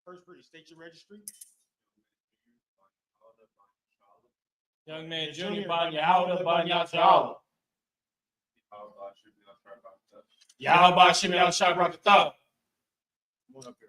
First, pretty state your registry. Young man, Junior Banya Howda Banya Shala. Yahaba Shimmy Al Shakrakata. Come on up here.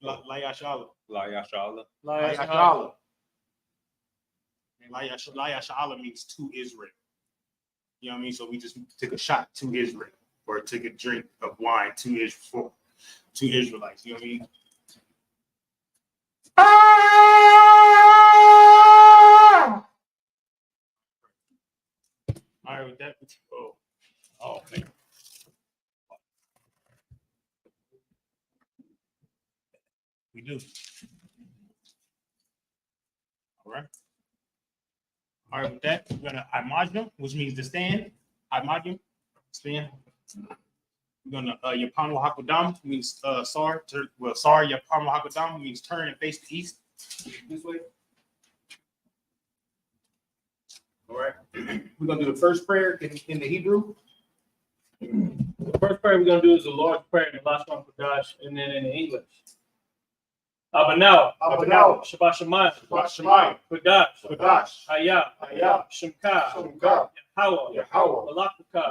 La Yashala. La Yashala. La Yashala. And La Yashala means to Israel. You know what I mean? So we just took a shot to Israel, or took a drink of wine to Israel, to Israelites. You know what I mean? All right, with that. Oh man. We do. All right. All right, with that, we're gonna Imajum, which means to stand. Imajum, stand. We're gonna Yapano Hakudam means Sar. Yapano Hakudam means turn and face the east. This way. All right. We're gonna do the first prayer in the Hebrew. The first prayer we're going to do is the Lord's Prayer, and the last one for Josh, and then in English. Abanao, Shabbat Shemayim, Kodash, Haya, Shemka, Yahweh, Malakaka,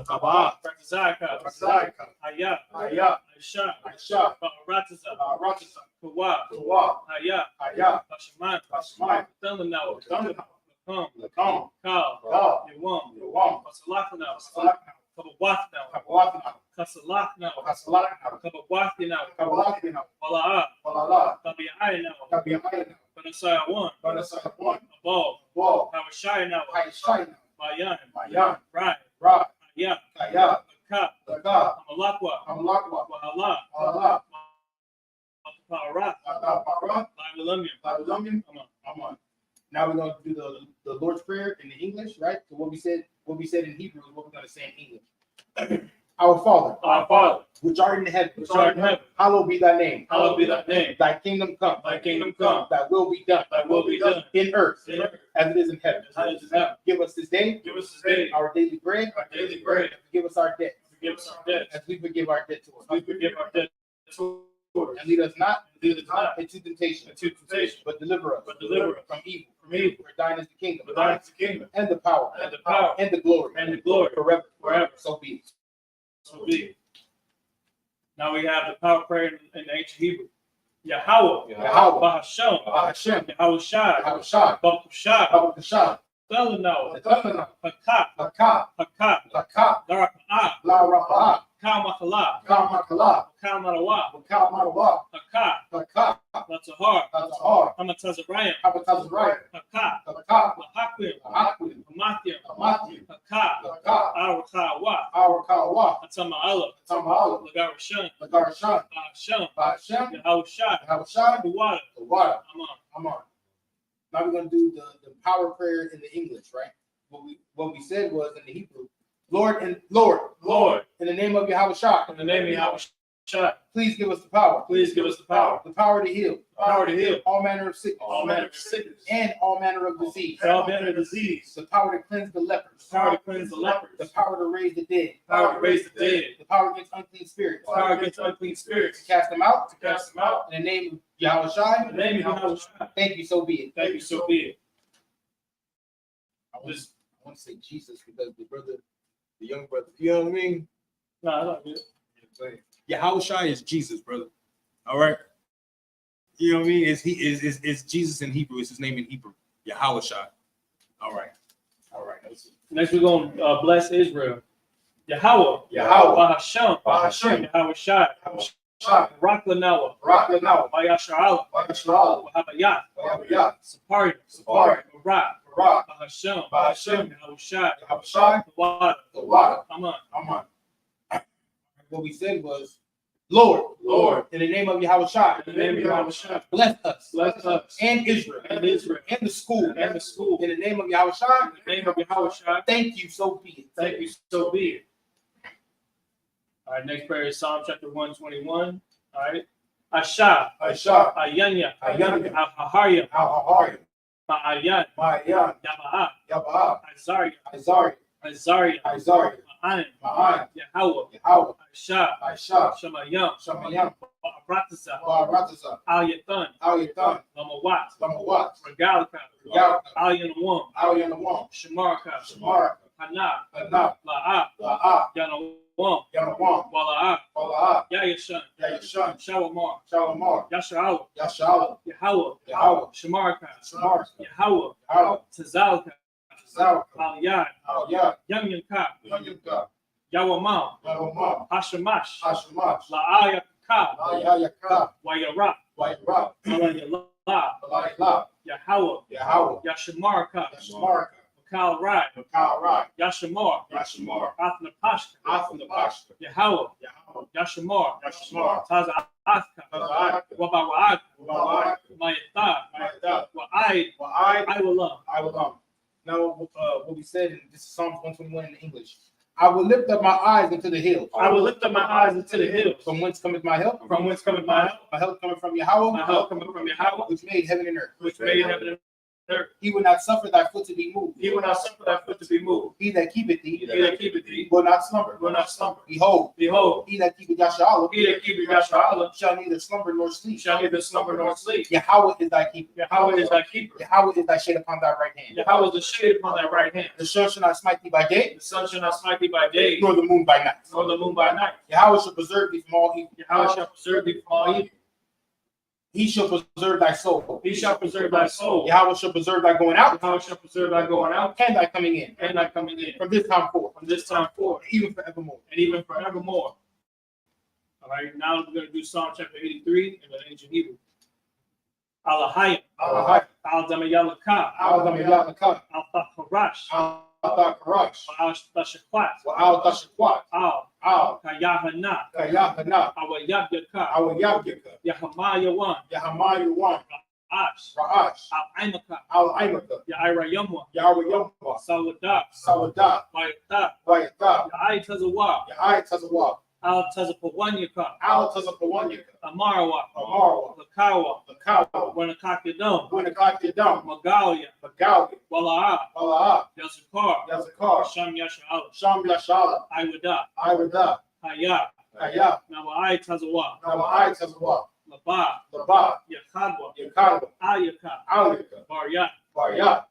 Taba'ah, Praktizaka, Haya, Aisha, Ba'aratiza, Kawa, Haya, Hashemayim, Thelmanao, Lakam, Kal, Yawam, Basalakana, Kabawatna, Kasalakna, Kabawatna, Balaa, Tabi'ayna, Banasaya one, Above, Hawashai now, Bayan, Right, Haya, Ka, Amalakwa, Wahala, Parat, Laivalamium. Now we're going to do the Lord's Prayer in the English, right? So what we said in Hebrew is what we're going to say in English. Our Father, which art in heaven, hallowed be thy name. Thy kingdom come. Thy will be done. In earth, as it is in heaven. Give us this day our daily bread. Forgive us our debt. As we forgive our debt to us. And lead us not into temptation, but deliver us from evil. For thine is the kingdom, and the power, and the glory, forever. So be it. Now we have the power prayer in ancient Hebrew. Yahweh, Bahashem, Yahushai, Bakushai, Thelano, Haka, Darapa'ah, Kalmakala, Kalmarawa, Haka, Latzahar, Hamatazarayim, Haka, Lahakwim, Hamathim, Haka, Arakawa, Atama'ala, Lagarashun, Bahashem, Yahushai, the water. Amen. Now we're going to do the power prayer in the English, right? What we said was in the Hebrew, Lord, in the name of Yahushua, please give us the power. The power to heal. All manner of sickness. And all manner of disease. The power to cleanse the lepers. The power to raise the dead. The power against unclean spirits. To cast them out. In the name of Yahushua. Thank you, so be it. I want to say Jesus because the young brother, you know what I mean? No, I don't get it. Yahushua is Jesus, brother. All right. You know what I mean? It's Jesus in Hebrew. It's his name in Hebrew. Yahushua. All right. Next, we're going to bless Israel. Yahweh, Bahashem, Yahushai, Raklanawa, Bayasharala, Wahabayat, Sapari, Barak, Bahashem, Yahushai, the water. Come on. What we said was Lord, Lord, in the name of Yahweh, in the name of Yahweh, bless us, bless us and Israel, and Israel, and the school, and the school. in the name of Yahweh, In the name of Yahweh, thank you, so be it. thank you, so be it. All right, next prayer is Psalm chapter 121. All right. Asha, Asha, Ayanya, Ayanya, Ahaharya, Ahahari, Ma'ayan, Ma'ayan, Yaba'a, Yaba'a, Azariah, Azari, Azariah, Azari, Ma'an, Ma'an, Yahweh, Yahweh, Asha, Aisha, Shamayam, Shamayam, Ba'aratasa, Ba'aratasa, Al-Yathan, Al-Yathan, Lamawat, Lamawat, Regalka, Regalka, Al-Yanawam, Al-Yanawam, Shamarka, Shamara, Hana, Hanab, La'a, La'a, Yanawam, Yanawam, Wala'a, Wala'a, Yayashan, Yayashan, Shawamar, Shalamar, Yasha'al, Yasha'al, Yahweh, Yahweh, Shamarka, Shamar, Yahweh, Yahweh, Tazalka, Zalka, Al-Yad, Al-Yad, Yamyanka, Yanyuka, Yawamam, Yawamam, Hashamash, Hashamash, La'ayaka, Ayayaka, Wayara, Wayrab, Alayala, Alayla, Yahweh, Yahweh, Yashamarka, Yashmarka, Makal Rai, Kalrai, Yashamar, Yashmar, Athnapashka, Athnapashka, Yahweh, Yahweh, Yashamar, Yashmar, Taza Athka, Taza'aka, Wabawa'ak, Wabawa'ak, Mayatha, Mayatha, Wa'aid, I Iwalam. will Now, what we said in this is Psalms 121 in English. I will lift up my eyes into the hills. I will lift up my eyes into the hills. From whence cometh my help? From whence cometh my help? My help cometh from Yahweh. My help cometh from Yahweh, Which made heaven and earth. which made heaven and earth. He will not suffer thy foot to be moved. He will not suffer thy foot to be moved. He that keepeth thee He that keepeth thee will not slumber. will not slumber. Behold, Behold, he that keepeth Yahshua he that keepeth Yahshua shall neither slumber nor sleep. shall neither slumber nor sleep. Yahweh is thy keeper. Yahweh is thy keeper. Yahweh is thy shade upon thy right hand. Yahweh is the shade upon thy right hand. The sun shall not smite thee by day, The sun shall not smite thee by day, nor the moon by night. nor the moon by night. Yahweh shall preserve thee from all evil. Yahweh shall preserve thee from all evil. He shall preserve thy soul. He shall preserve thy soul. Yahweh shall preserve thy going out Yahweh shall preserve thy going out and thy coming in and thy coming in from this time forth, from this time forth even forevermore. and even forevermore. All right, now we're going to do Psalm chapter 83 in the ancient Hebrew. Alahayim, Alahayim, Al-Damayalaka, Al-Damayalaka, Al-Thakarash, Al-Thakarash, Al-Tashakwat, Al-Tashakwat, Al-Kayahana, Kayahana, Awayabyaka, Awayabyaka, Yahamayawan, Yahamayawan, Ash, Ra'ash, Al-Aimaka, Al-Aimaka, Yairayamwa, Yahweh, Sawadah, Sawadah, Bayatah, Wayatah, Yaitazawa, Yahai Tazawa, Al-Tazapawanyaka, Al-Tazapawanyaka, Amarawa, Amarawa, Lakawa, Lakawa, Wanakakadam, Winakakadam, Magalia, Magawi, Wala'a, Wala'ah, Yazakar, Yazakar, Sham Yasha'al, Sham Yashala, Iwada, Iwada, Haya, Kaya, Nawai Tazawa, Nawai Tazawa, Laba, Laba, Yakhadwa, Yakadwa, Ayaka, Alika, Baryat, Baryat,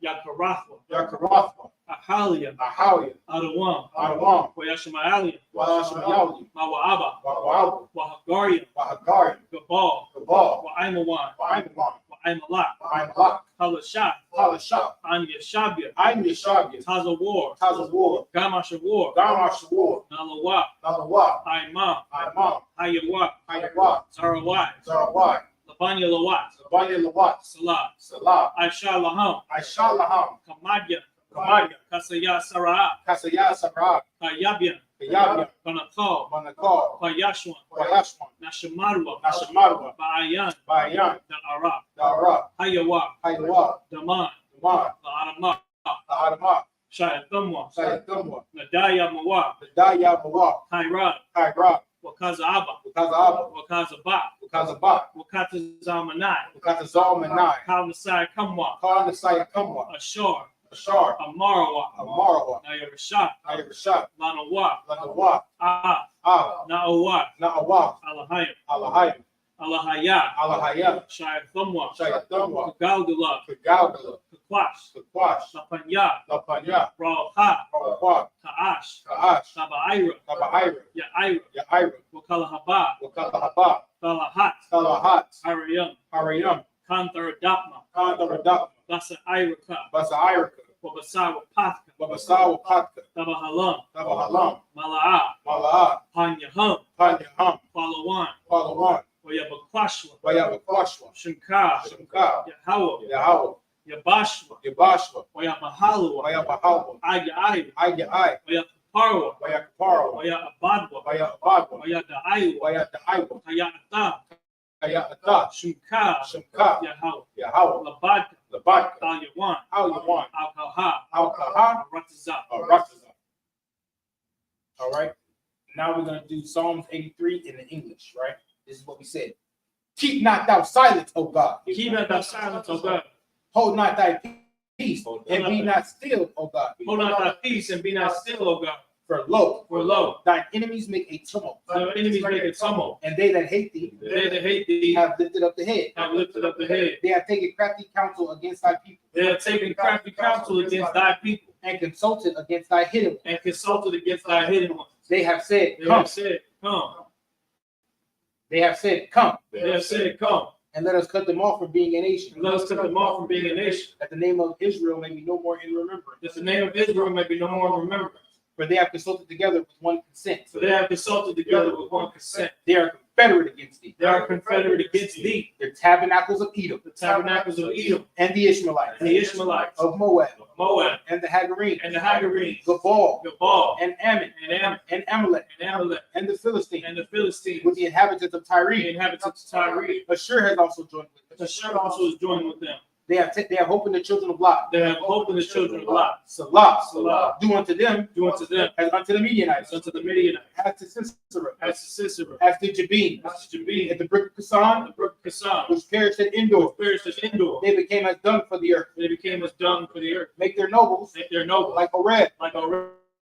Yakarathwa, Yakarathwa, Ahalia, Ahalia, Adawam, Adawam, Wayashmaalia, Wa'ashamayali, Mawa'aba, Wa'abu, Wahagaria, Wa'agari, Gabal, Gabal, Wa'aimawan, Wa'aimawan, Wa'aimalak, Wa'aimalak, Halashat, Halashah, Anya Shabia, I'm Yashabia, Tazawar, Tazawar, Gamashawar, Gamashawar, Nalawa, Nalawa, Aimam, Imam, Hayawa, Hayawa, Sarawai, Zarawai, Labanya Lawat, Zabanya Lawat, Salah, Salah, Aisha Laham, Aishalaham, Kamadya, Kamadya, Kasaya Sarah, Kasaya Sarah, Kayabya, Kayabya, Kanakal, Manakal, Kayashwan, Wayashwan, Nashamarwa, Nashamarwa, Ba'ayan, Bayan, Da'ara, Dara, Hayawa, Hayawa, Daman, Daman, La'adama, Adama, Shayatamwa, Sayatumwa, Nadaya Mawa, Daya Mawa, Kairad, Kaira, Wakaza Abba, Ukazaba, Wakaza Ba, Ukazaba, Wakata Zamanai, Ukazalmanai, Kalasai Kamwa, Khan Sayakumwa, Ashar, Ashar, Amarawa, Amarawa, Nayarashat, Ayarashat, Lanawa, Lanawa, Na'awa, Na'awa, Alahayim, Alahayim, Alahaya, Alahayah, Shayathumwa, Shayatumwa, Kagaldula, Kagaldala, Kakwash, Kakwash, Lapanya, Lapanya, Raha, Rawah, Ka'ash, Ka'ash, Tabaira, Tabaira, Ya'ira, Ya'ira, Wakalahaba, Wakalahaba, Kalahat, Kalahat, Arayam, Harayam, Kantaradapma, Kandaradap, Basa Iraka, Basairaka, Wabasawa Patka, Babasawa Patka, Tabahalam, Tabahalam, Mala'a, Mala'a, Panyahum, Panyaham, Palawan, Palawan, Wayabakwashwa, Wayabakwashwa, Shankar, Shamka, Yahawa, Yahweh, Yabashwa, Yabashwa, Wayabahalwa, Wayabahalwa, Aya Aya, Aya, Wayakapashwa, Parwa, Waya Kaparo, Waya Abadwa, Waya Abadwa, Waya Da'aiwa, Waya Da'aiwa, Kaya Ata, Kaya Ata, Shumka, Shemka, Yahweh, Yahweh, Labadka, Labadka, Al Yawan, Al Yawan, Al Kalha, Al Kaha, Ratazah. Ratazah. All right. Now we're going to do Psalms 83 in the English, right? This is what we said. Keep not thou silence, O God. Keep not thy silence, O God. Hold not thy peace, and be not still, O God. Hold not thy peace and be not still, O God. For For lo, thine enemies make a tumult, thine enemies make a tumult, and they that hate thee they that hate thee have lifted up the head. have lifted up the head. They have taken crafty counsel against thy people, They have taken crafty counsel against thy people, and consulted against thy hidden ones. and consulted against thy hidden ones. They have said, They Come. have said, Come. They have said, Come, They have said, Come. and let us cut them off from being a nation, And let us cut them off from being a nation, that the name of Israel may be no more in remembrance. that the name of Israel may be no more remembered. For they have consulted together with one consent. For they have consulted together with one consent. They are confederate against thee. They are confederate against thee, The tabernacles of Edom, the tabernacles of Edom, and the Ishmaelites, and the Ishmaelites, of Moab, Moab, and the Hagarenes, and the Hagarenes, Gabal, Gabal, and Ammon, and Ammon, and Amalek, and Amalek, and the Philistines, and the Philistines, with the inhabitants of the Tyre. inhabitants of Tyre. Ashur has also joined with them. Ashur also is joined with them. They have hope in the children of Lot. They have hope in the children of Lot. Salah, Salah, do unto them do unto them as unto the Midianites, as unto the Midianites, as to Sisera, as to Sisera, as to Jabin, as to Jabin, at the brook of and Kasan, the brook Kasan, which perished at Endor. perished as Endor. They became as dung for the earth. They became as dung for the earth. Make their nobles Make their nobles like Oreb, like a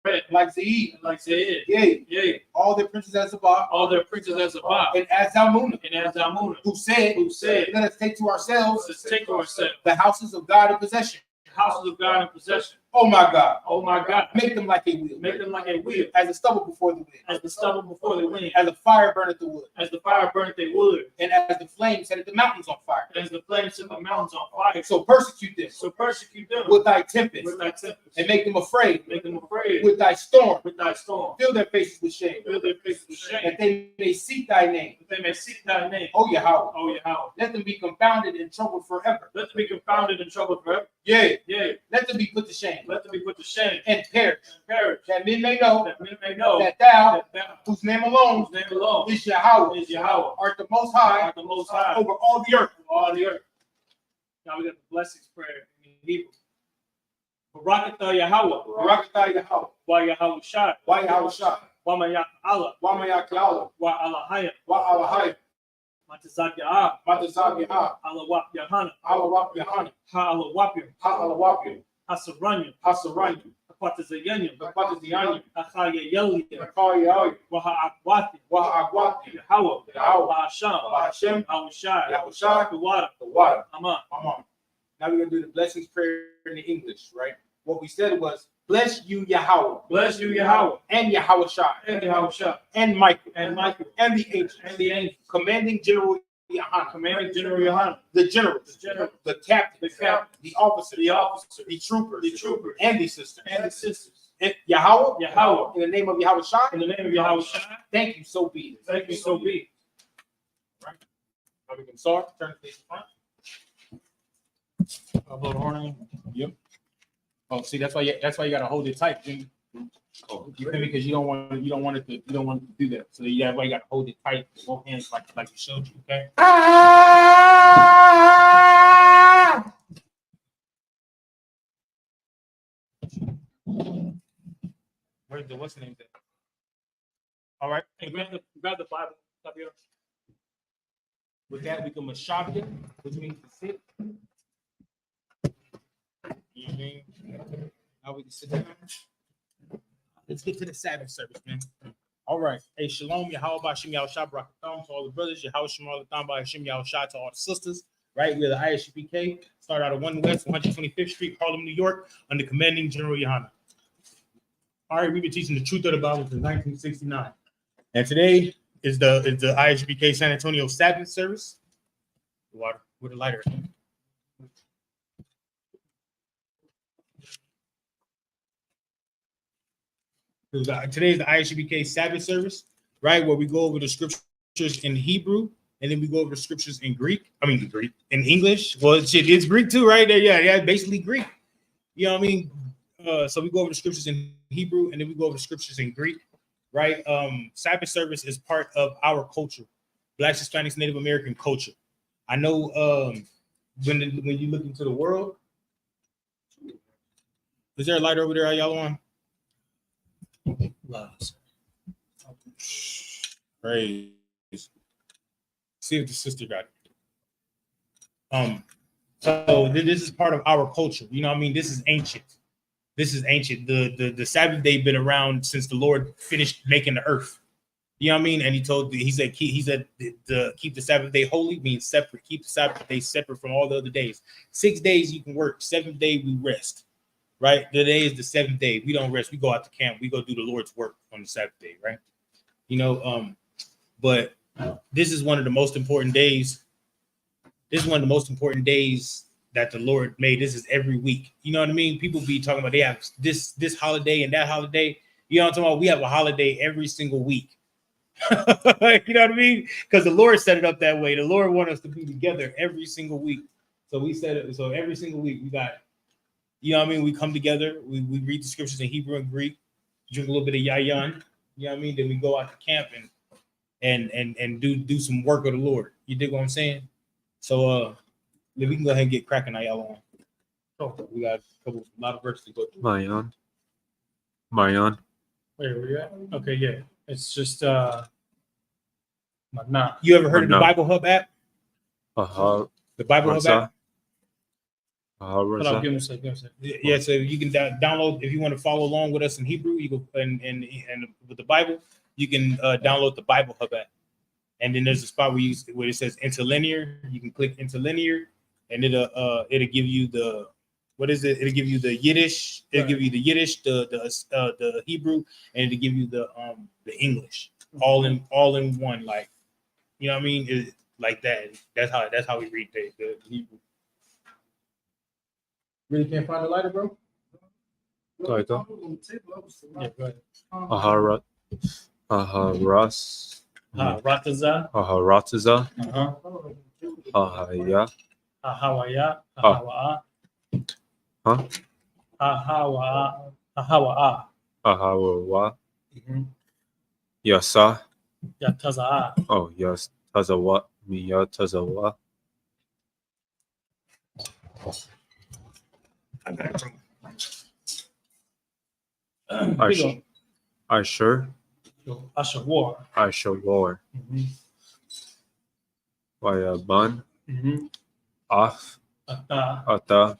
red, like Zeid, like Zaid. yea, Yea, all their princes as Sabbath, all their princes as a bar, and as Zalmunna, and as Almuna, who said, who said, Let us take to ourselves Let us take to ourselves the houses of God in possession. the houses of God in possession. Oh my God, Oh my God, make them like a wheel, make them like a wheel, as a stubble before the wind, as the stubble before the wind, as a fire burneth the wood, as the fire burneth their wood, and as the flame set the mountains on fire. and as the flames set the mountains on fire. So persecute them So persecute them with thy tempest, with thy tempest, and make them afraid make them afraid with thy storm. with thy storm. Fill their faces with shame, Fill their faces with shame, that they may seek thy name. that they may seek thy name. O Yahweh, Oh Yahweh, let them be confounded and troubled forever. let them be confounded and troubled forever. Yea, Yea, let them be put to shame let them be put to shame and perish, and perish, that men may know that men may know that thou, that thou, whose name alone whose name alone is Yahweh, is Yahweh, art the most high art the most high over all the earth. of all the earth. Now we got the blessings prayer in Hebrew. Barakatah Yahweh, Barakatah Yahweh, wa Yahweh Shai, wa Yahweh Shah, wa Mayak Allah, wa Mayak Yahweh, wa Alahayim, wa Alahai, Matazak Ya'ah, Matazab Yah, Alawap Yahana, Alawap Yahana, Ha Alawapim, Ha Alawapim, Hasaranyim, Hasaranyim, Apatazayanyim, Apataziyanyim, Achaya Yelia, Nakar Yahweh, Waha Akwati, wa Agwati, Yahweh, Yahweh, Bahasham, Hashem, Awashai, Yahweh Shah, Kawada, the water. Aman. Come on. Now we're going to do the blessings prayer in the English, right? What we said was, bless you, Yahweh, Bless you, Yahweh, and Yahweh Shai, and Yahweh Shai, and Michael, and Michael, and the angels, and the angels, commanding General Yahana, commanding General Yohanan, the generals, the general, the captains, the captains, the officers, the officers, the troopers, and the sisters. and Yahweh, Yahweh, in the name of Yahweh Shai, in the name of Yahweh Shai, thank you, so be it. thank you, so be it. Right. Now we can start. Turn to page 5. I'll blow the horn on you. Yep. Oh, see, that's why you got to hold it tight, Jimmy. Oh, you feel me? Because you don't want it to do that. So that's why you got to hold it tight with both hands, like you showed you. Okay. Where's the what's the name? All right. And grab the Bible up here. With that, we can mashabia, which means to sit. You know what I mean? Now we can sit down. Let's get to the Sabbath service, man. All right. Hey, shalom, Yahweh B'Hashem Yahushua Barakatham to all the brothers, Yahweh Shema Latham B'Hashem Yahushua to all the sisters. Right? We're the ISUPK. Start out of 1 West, 125th Street, Harlem, New York, under commanding General Yohana. All right, we've been teaching the truth of the Bible since 1969. And today is the ISUPK San Antonio Sabbath service. Water with a lighter. Today is the ISUPK Sabbath service, right? Where we go over the scriptures in Hebrew, and then we go over the scriptures in Greek. In English. Well, it's Greek too, right? Yeah, basically Greek. You know what I mean? so we go over the scriptures in Hebrew and then we go over the scriptures in Greek, right? Sabbath service is part of our culture, Blacks, Hispanics, Native American culture. I know when you look into the world, is there a light over there? Are y'all on? Praise. See if the sister got it. So this is part of our culture. You know what I mean? This is ancient. This is ancient. The Sabbath day been around since the Lord finished making the earth. You know what I mean? And he said keep the Sabbath day holy, means separate. Keep the Sabbath day separate from all the other days. 6 days you can work. 7th day we rest. Right? Today is the 7th day. We don't rest. We go out to camp. We go do the Lord's work on the Sabbath day, right? You know, but this is one of the most important days. This is one of the most important days that the Lord made. This is every week. You know what I mean? People be talking about they have this holiday and that holiday. You know what I'm talking about? We have a holiday every single week. You know what I mean? Because the Lord set it up that way. The Lord wants us to be together every single week. So we said it. So every single week we got, you know what I mean? We come together. We read the scriptures in Hebrew and Greek, drink a little bit of yayan. You know what I mean? Then we go out to camp and do some work of the Lord. You dig what I'm saying? So we can go ahead and get cracking now, y'all on. Oh, we got a lot of verses to go through. Mayan. Wait, where you at? Okay, yeah. It's just Mana. You ever heard of the Mana. Bible Hub app? The Bible Hub app? Hold on, give me a second. Yeah, so you can download if you want to follow along with us in Hebrew. You go and with the Bible, you can download the Bible Hub app. And then there's a spot where it says interlinear. You can click interlinear, and it'll give you the what is it? It'll give you the Yiddish. It'll give you the Yiddish, the Hebrew, and it'll give you the English all in one. Like, you know what I mean? It, like that. That's how we read the Hebrew. Really can't find the lighter, bro? Lighter. Yeah, go ahead. Rataza. Aharataza. Ahaya. Ahawaya. Ahawa. Huh? Ahawa. Ahawa. Yasa. Yataza. Oh, yes. Tazawa. Miya Tazawa. Ashur. Ashawar. Wayaban. Af. Ata.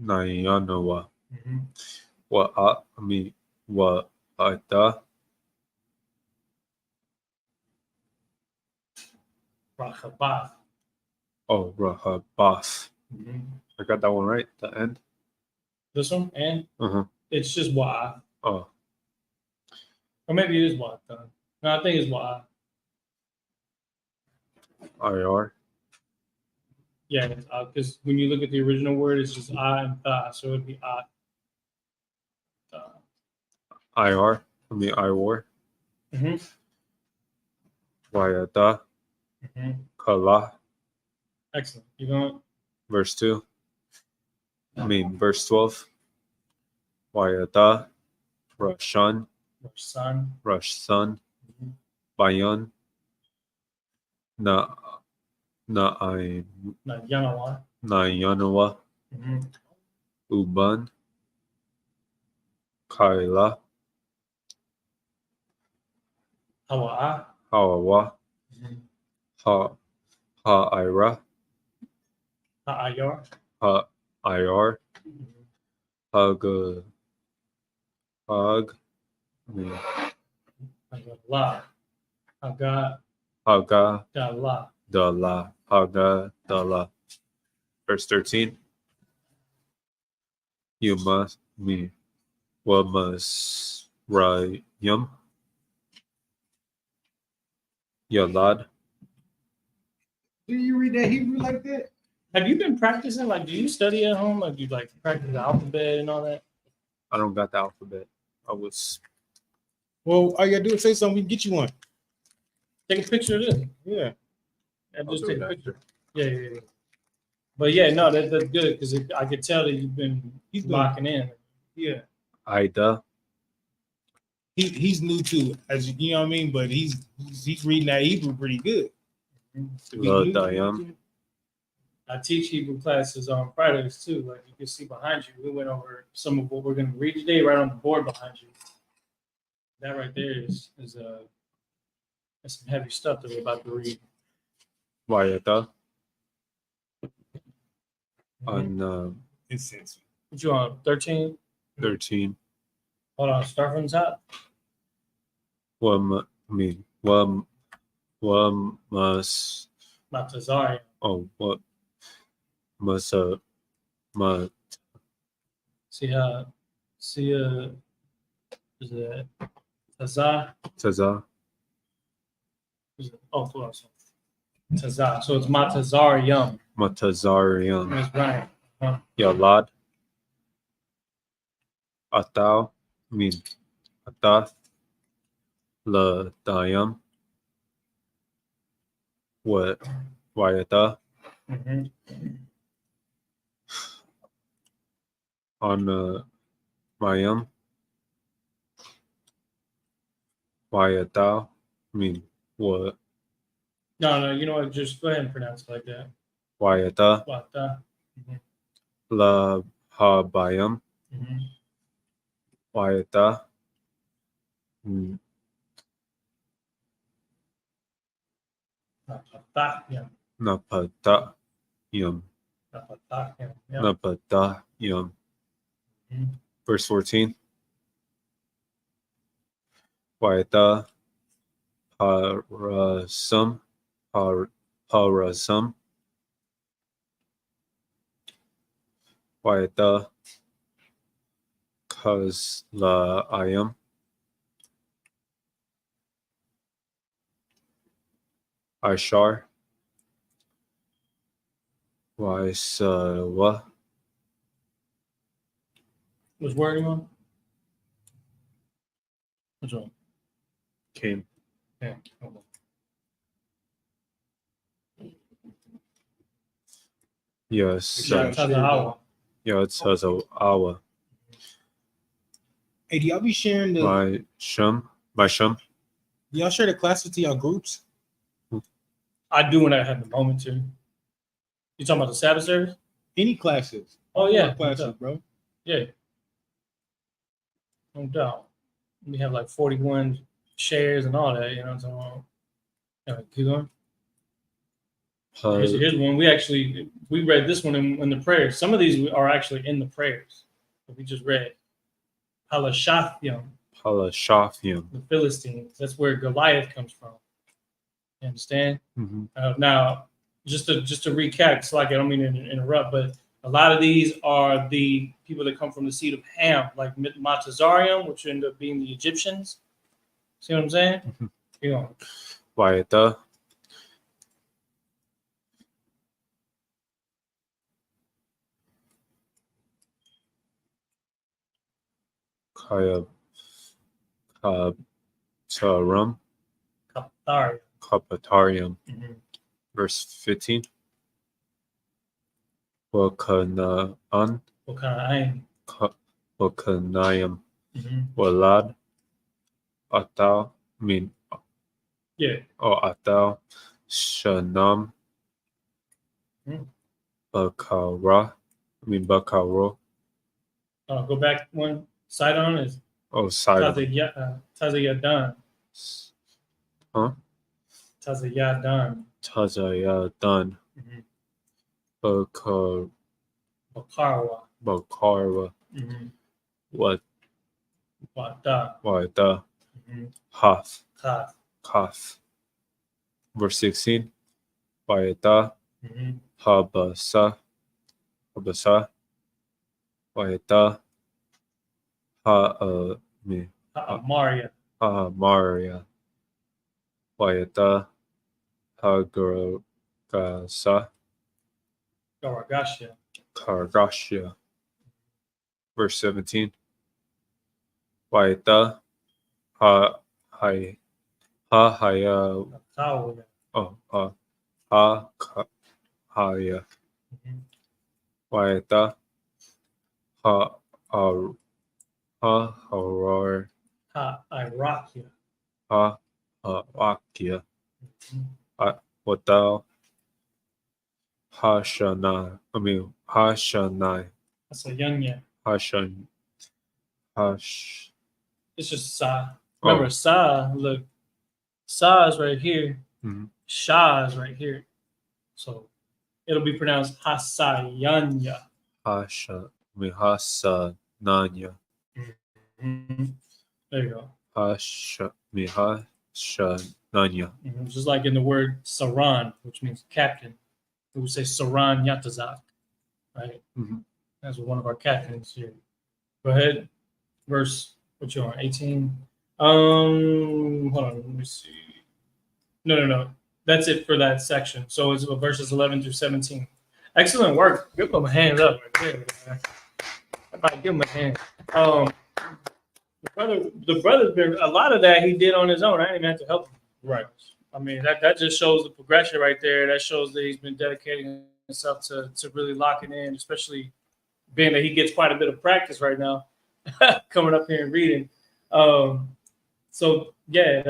Nayanawa. Wa'ata. Rachabath. Oh, Rahabath. I got that one right. The end. This one and it's just Wa. Oh, Or maybe it is Wa. No, I think it's Wa. IR. Yeah, because when you look at the original word, it's just I and Tha, so it'd be I. IR. I mean IWAR. Wayata. Kala. Excellent. You going? Verse 2. I mean verse 12. Wayata. Rashan. Son. Rashsan. Bayan. Nayanawa. Uban. Kaila. Hawawa. Ha'ira. Ha'ir. Hag. Hagadala. Verse 13. You must me. Wamasrayam. Yalad. Do you read that Hebrew like that? Have you been practicing? Like, do you study at home? Like, do you like practice the alphabet and all that? I don't got the alphabet. I was. Well, all you gotta do is say something. We can get you one. Take a picture of this. Yeah. And just take a picture. Yeah. But yeah, no, that's good because I could tell that you've been locking in. Yeah. Ida, He's new too, as you know what I mean, but he's reading that Hebrew pretty good. Ladayam, I teach Hebrew classes on Fridays too. Like you can see behind you, we went over some of what we're going to read today, right on the board behind you. That right there is that's some heavy stuff that we're about to read. Wayata, on Incense. What you on 13? 13. Hold on, start from the top. Mas, Matazari. what must ma See is it Tazah? taza Oh, hold on. Tazah. So it's Matazarium. matazarian That's right. yalad atau atath la dayam what wayata Mm-hmm. on mayam wayata what No, you know what? Just go ahead and pronounce it like that. wayata Wata. la habayam Mm-hmm. wayata Napatayam. napata yum Napatayam. Yeah. napata yum. Mhm. Verse 14. Wayata parasum parasum Wayata kasla ayam Ishar Waisawa Was where you on? Which one? came. Yeah. Hold on. Yes. Yeah. Tazahawa. Yeah, it says awa. Hey, do y'all be sharing the? My shum. Do y'all share the classes to y'all groups? I do when I have the moment to. You talking about the Sabbath service? Any classes? Oh, All yeah. our classes, bro. Yeah. No doubt. We have like 41 shares and all that, you know what I'm talking about? Yeah, keep going. Here's one. We read this one in the prayers. Some of these are actually in the prayers that we just read. Halashathium, Palashathium. the Philistines. That's where Goliath comes from. You understand? Mm-hmm. Now, just to recap, it's like I don't mean to interrupt, but a lot of these are the people that come from the seed of Ham, like Matazarium, which end up being the Egyptians. See what I'm saying? Mm-hmm. You know, Wayata Kaya Kaptarum Kaptharium. Kapatarium. Mm-hmm. Verse 15. Wakanaan Wakanaim. Wakanayam Mm-hmm. Walad Atau Yeah. Atau Shanam Bakara Bakaro. Go back one. Sidon is Sidon. Tazayadan. Huh? Tazayadan. Tazayadan. Mm-hmm. Bakarwa. Mm-hmm. What? Wata. Wada. Mm-hmm. Hath. Kath. Verse 16. Wayata. Mm-hmm. Habasa. Wayata. Maria. Maria. Wayata. Hagargasa. Kargasha. Verse 17. Wayata. Haya. Haya. Waeta. Ha Horror. Irakia. Akia. Hotel. Hashanai. Hashanai. That's a yunya. Hashan. Hash. It's just sa. Remember, sa, look, sa is right here. Mhm. Sha is right here. So it'll be pronounced hasayanya. Hasananya. There you go. Hashananya. Just like in the word saran, which means captain. We would say saran yatazak, right? Mhm. That's one of our captains here. Go ahead. Verse, what you on? 18. Hold on, let me see. No. That's it for that section. So it's verses 11 through 17. Excellent work. Give him a hand up right there. Man. Everybody give him a hand. The brother's been a lot of that he did on his own. I didn't even have to help him. Right. I mean, that just shows the progression right there. That shows that he's been dedicating himself to really locking in, especially being that he gets quite a bit of practice right now, coming up here and reading. So yeah,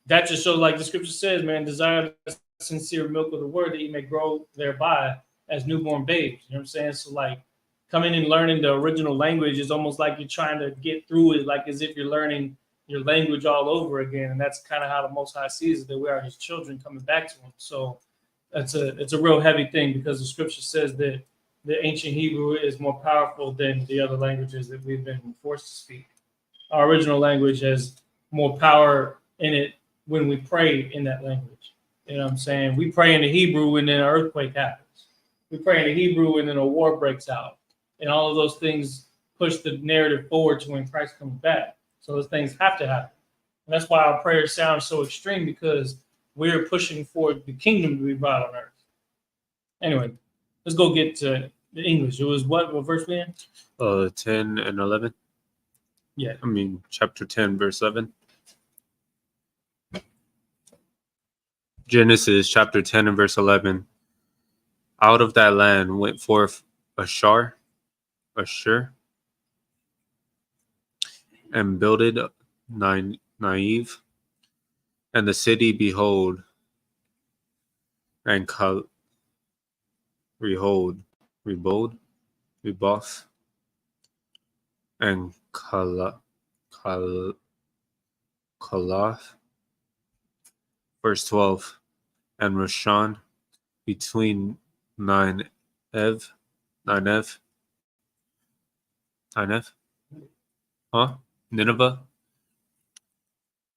that just shows, like the scripture says, man, desire the sincere milk of the word that you may grow thereby as newborn babes. You know what I'm saying? So like coming and learning the original language is almost like you're trying to get through it, like as if you're learning your language all over again. And that's kind of how the Most High sees it, that we are his children coming back to him. So it's a real heavy thing, because the scripture says that the ancient Hebrew is more powerful than the other languages that we've been forced to speak. Our original language has more power in it when we pray in that language. You know what I'm saying? We pray in the Hebrew and then an earthquake happens. We pray in the Hebrew and then a war breaks out. And all of those things push the narrative forward to when Christ comes back. So those things have to happen. And that's why our prayers sound so extreme, because we're pushing for the kingdom to be brought on earth. Anyway, let's go get to the English. It was what verse we in? 10 and 11. Yeah. Chapter 10, verse 11. Genesis chapter 10 and verse 11. Out of that land went forth Ashur, and builded Naive, and the city behold, and Reboth, and Kalath. Verse 12. And Rashan between Nineveh.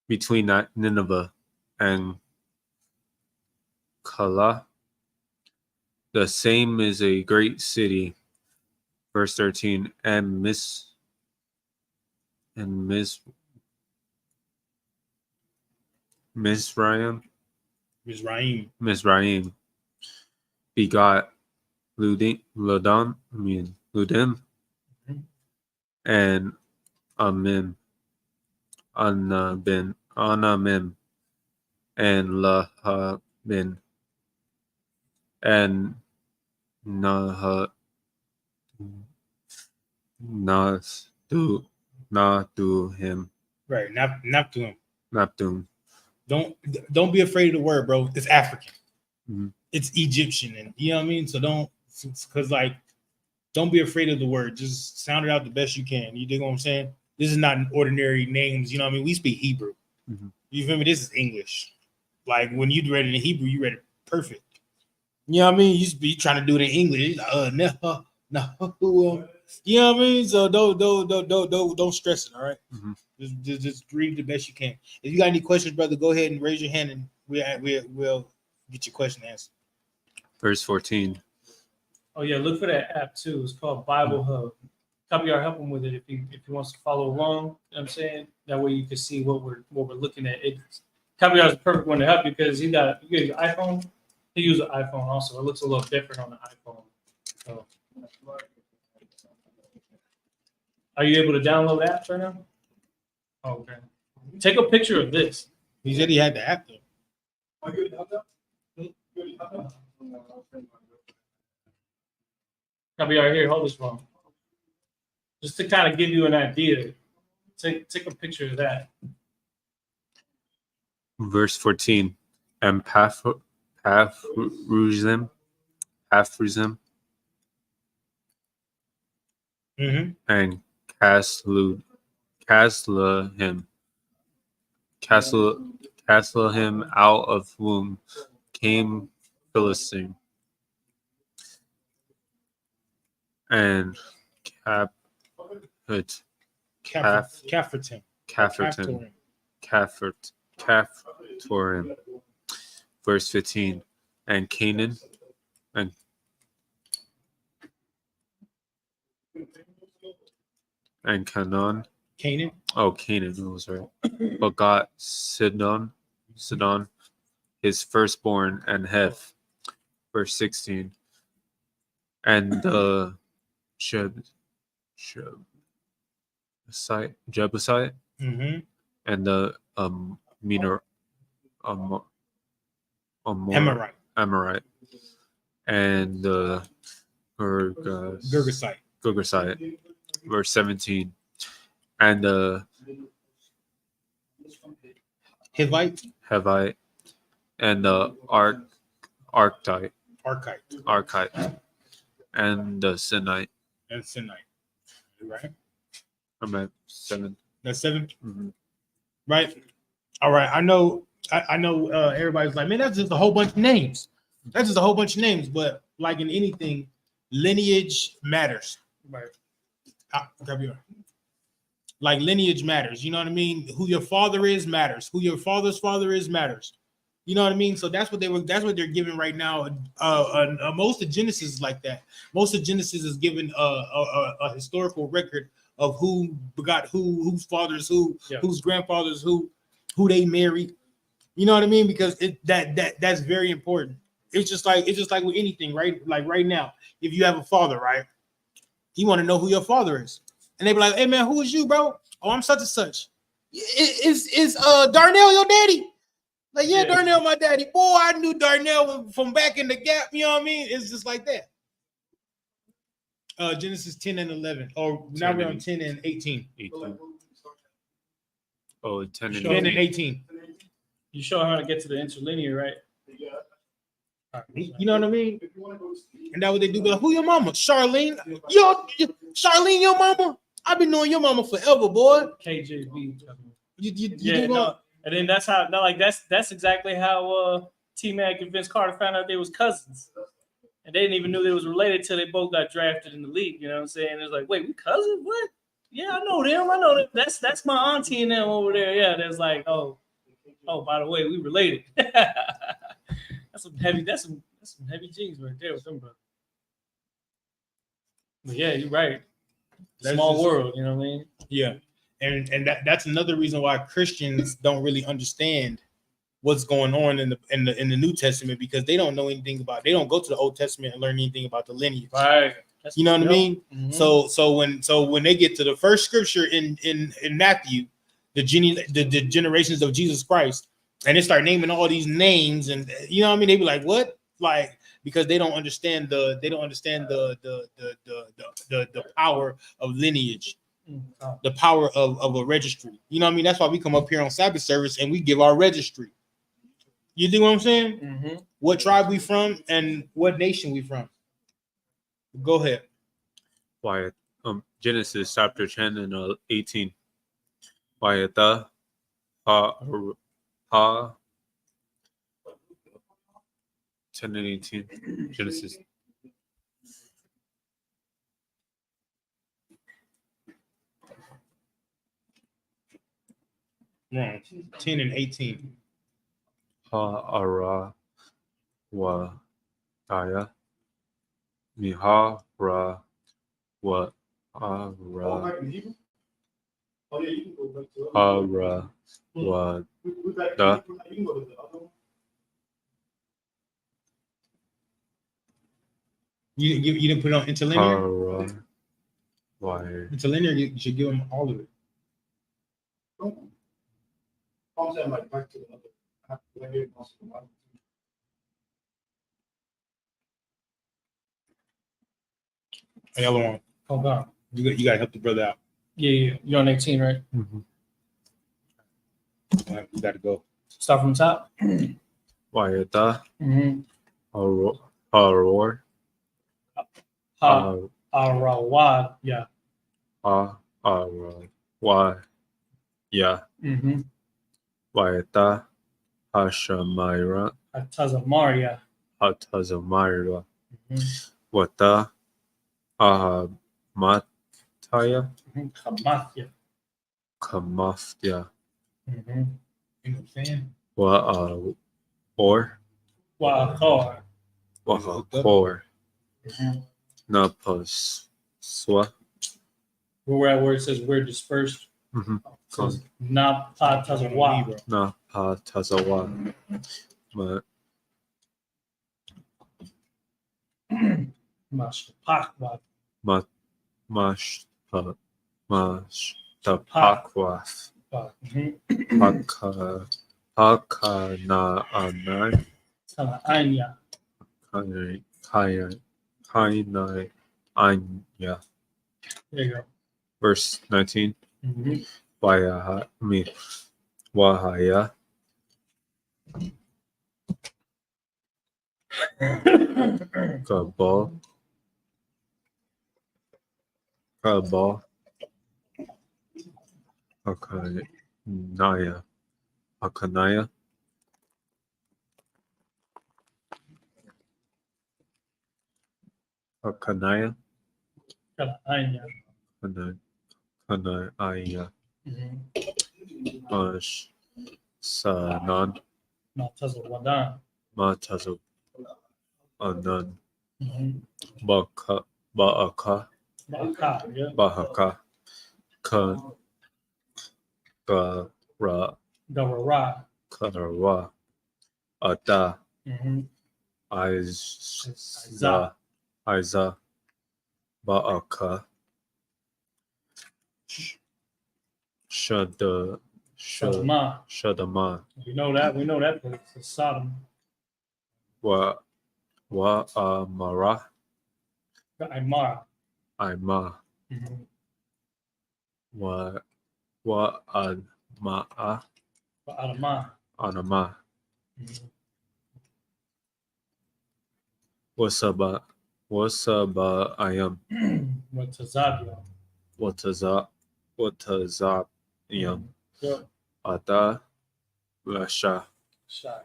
Between Nineveh and Kala. The same is a great city. Verse 13. And Mizraim begot Ludim, and Anamim, and Lahabin, and Naduhim. Right. Neptune. Don't be afraid of the word, bro. It's African. Mm-hmm. It's Egyptian, and you know what I mean. So don't be afraid of the word. Just sound it out the best you can. You dig what I'm saying? This is not ordinary names. You know what I mean? We speak Hebrew. Mm-hmm. You feel me? This is English. Like when you read it in Hebrew, you read it perfect. You know what I mean? You just be trying to do it in English. No. You know what I mean? So don't stress it. All right. Mm-hmm. Just read the best you can. If you got any questions, brother, go ahead and raise your hand, and we'll get your question answered. Verse 14. Oh yeah, look for that app too. It's called Bible Hub. Copy our help him with it if he wants to follow along. You know what I'm saying? That way you can see what we're looking at. Copy is the perfect one to help you, because you got your iPhone. He uses an iPhone also. It looks a little different on the iPhone. So, are you able to download apps right now? Oh, okay. Take a picture of this. He said he had the app though. I'll be right here. Hold this phone. Just to kind of give you an idea. Take a picture of that. Verse 14. And Paphrusum, and Caslahim out of whom came Philistine, and Capherton. Caphtorim. Verse 15. And Canaan, and Canaan. Oh, Canaan, that was right. Begot Sidon, his firstborn, and Heth. Verse 16. And the Jebusite, and the Amorite, and the Girgasite. Verse 17. And the Hivite, and the Archite, and the Sinite. Right? I'm at 7. That's 7. Mm-hmm. Right. All right. I know. Everybody's like, man, that's just a whole bunch of names. But like in anything, lineage matters. Right. Like lineage matters. You know what I mean? Who your father is matters. Who your father's father is matters. You know what I mean? So that's what they're giving right now. Most of Genesis is like that. Most of Genesis is given a historical record of who begot whose fathers who, whose grandfathers who they married. You know what I mean? Because that's very important. It's just like with anything, right? Like right now, if you have a father, right? You want to know who your father is. And they be like, hey man, who is you, bro? Oh, I'm such and such. Is Darnell your daddy? Like, yeah, Darnell, my daddy. Boy, I knew Darnell from back in the Gap. You know what I mean? It's just like that. Genesis 10 and 11. Oh, now we're on 10 and 18. 18. Oh, 10 and 10 and 18. You show how to get to the interlinear, right? You know what I mean? And that's what they do. Be like, who your mama? Charlene. Charlene, your mama? I've been knowing your mama forever, boy. KJV. No. And then that's exactly how T-Mac and Vince Carter found out they was cousins. And they didn't even know they was related till they both got drafted in the league. You know what I'm saying? It's like, wait, we cousins? What? Yeah, I know them. I know them. That's my auntie and them over there. Yeah, there's like, oh, by the way, we related. That's some heavy G's right there with them, bro. But yeah, you're right. Small world, you know what I mean? Yeah. And that's another reason why Christians don't really understand what's going on in the New Testament, because they don't know anything about. They don't go to the Old Testament and learn anything about the lineage. Right. You know what I mean? Mm-hmm. So when they get to the first scripture in Matthew, the generations of Jesus Christ, and they start naming all these names, and you know what I mean, they be like, what? Like, because they don't understand the power of lineage. The power of a registry. You know what I mean? That's why we come up here on Sabbath service and we give our registry. You do what I'm saying? Mm-hmm. What tribe we from and what nation we from. Go ahead. Why? Genesis chapter 10 and 18. Wayata ha 10 and 18. Genesis. Wrong. 10 and 18. Ha-ara wa daya. Miha-ra wa ara. Ha-ra wa da. You didn't put it on interlinear? Ha-ra. Why? Interlinear, you should give them all of it. The yellow one. Hold on. You got to help the brother out. Yeah. You're on 18, right? Mm-hmm. All right, you got to go. Start from the top. Wayata. Mm-hmm. Haror. Arawad. Yeah. Ya. Mm-hmm. Wayata. Hashamira. Atazamaria. Hatazamira. Mm-hmm. Wata. Ahamataya. Kamathya. Kamaftya. Mm-hmm. You know what I'm saying? Or. Wa'athar. Wahakor. Mm-hmm. Napaswa. We're at where it says we're dispersed. Mm-hmm. It says Napatazawa. Napatazawa. Mashpakwa. Mashtapakwath. Mm-hmm. Pakanaanai. Talaanya. Kainai Anya. There you go. Verse 19. Mm-hmm. Wahaya. Kabal. Akanaya. Akanaya. Talaanya. Kanaya. Mm-hmm. Sanan. Matazawadan. Matazo. Anan. Mm-hmm. Baaka. Baka. Yeah. Bahaka. Kara. Gawara. Kara. Ada. Mm-hmm. Aiza. Baaka. Shadama. We know that place. It's Sodom. Wa Amara. Aymara. Aima. Mm-hmm. Wa Admaa. Adama. Anama. Mm-hmm. Wasaba ayam. Watazabia. Watazayam. Yeah. Ada Rasha.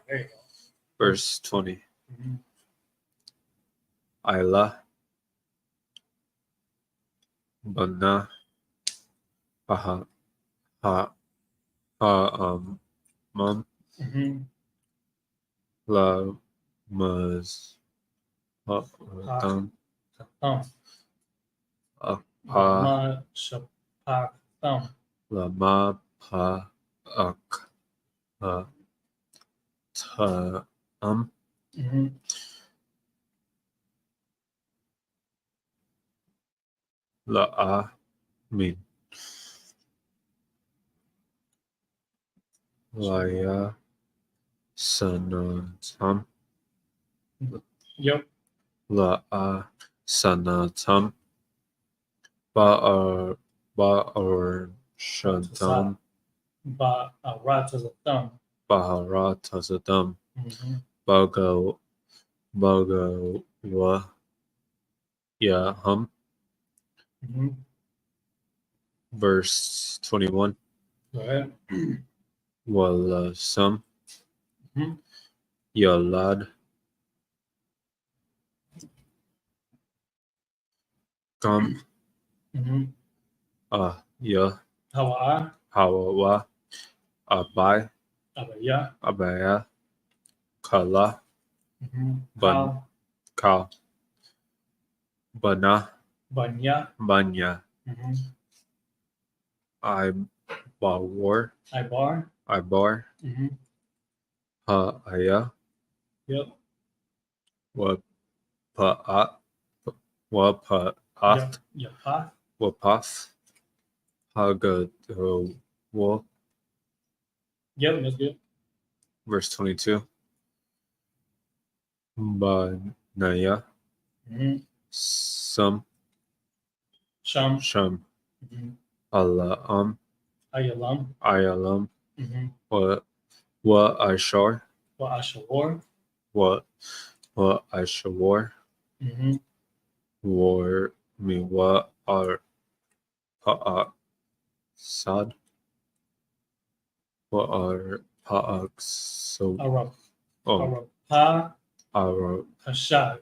There you go. Verse 20. Mm-hmm. Ayla. Bana. Mom. Mm-hmm. La Maz. Thumb. Pa. Shapak thumb. Lama Pa Ak. Mm-hmm. La Min. Laya Sanatam. Yep. La Sanatam. Ba'ar Shantam. Ba'aratazathum. Baharatazadam. Mm-hmm. Bhagawa Yaham. Mm-hmm. Verse 21. Go ahead. Walasam. Mm-hmm. Yalad. Kam. Mm-hmm. Ya. Hawa. Abai. Abaya. Kala. Mm-hmm. Ka. Bana. Banya. Banya. Mm-hmm. Ibar. Ibar. Mm-hmm. Aya. Yep. Wapaat. Yapath. Wapath. Hagadawo. Yep, that's good. Verse 22. Banaya. Mm-hmm. Some. Sham. Sham, Mhm. Alam, Ayalam. Ayalam, Mhm. wa Ashar, Wa Ashawar. wa Ashawar, Mhm. war me wa ar paak sad, wa ar paak so Arab. oh Arab. ar Hashad.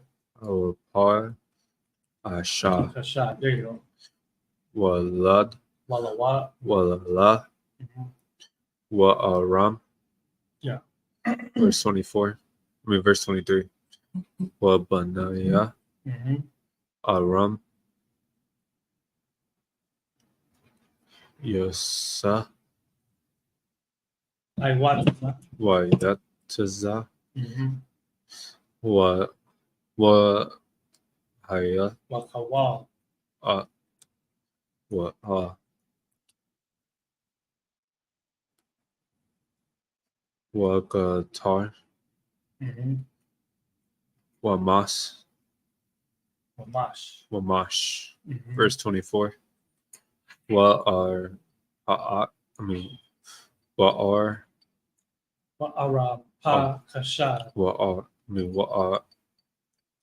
par Asha, Hashad. There you go. walad, Walawat. walala, Mhm. wa aram. Yeah. Verse 24. Verse 23. Wa banaya Mhm. aram yasa Iwata. wa yataza Mhm. wa haya Wakawal. a wa wa gatar Mhm. wa mas Wamash. wa mash. Mhm. Verse 24. Wa ar paak. Wa ar Wa Arab. Pa. Hashad. wa ar wa ar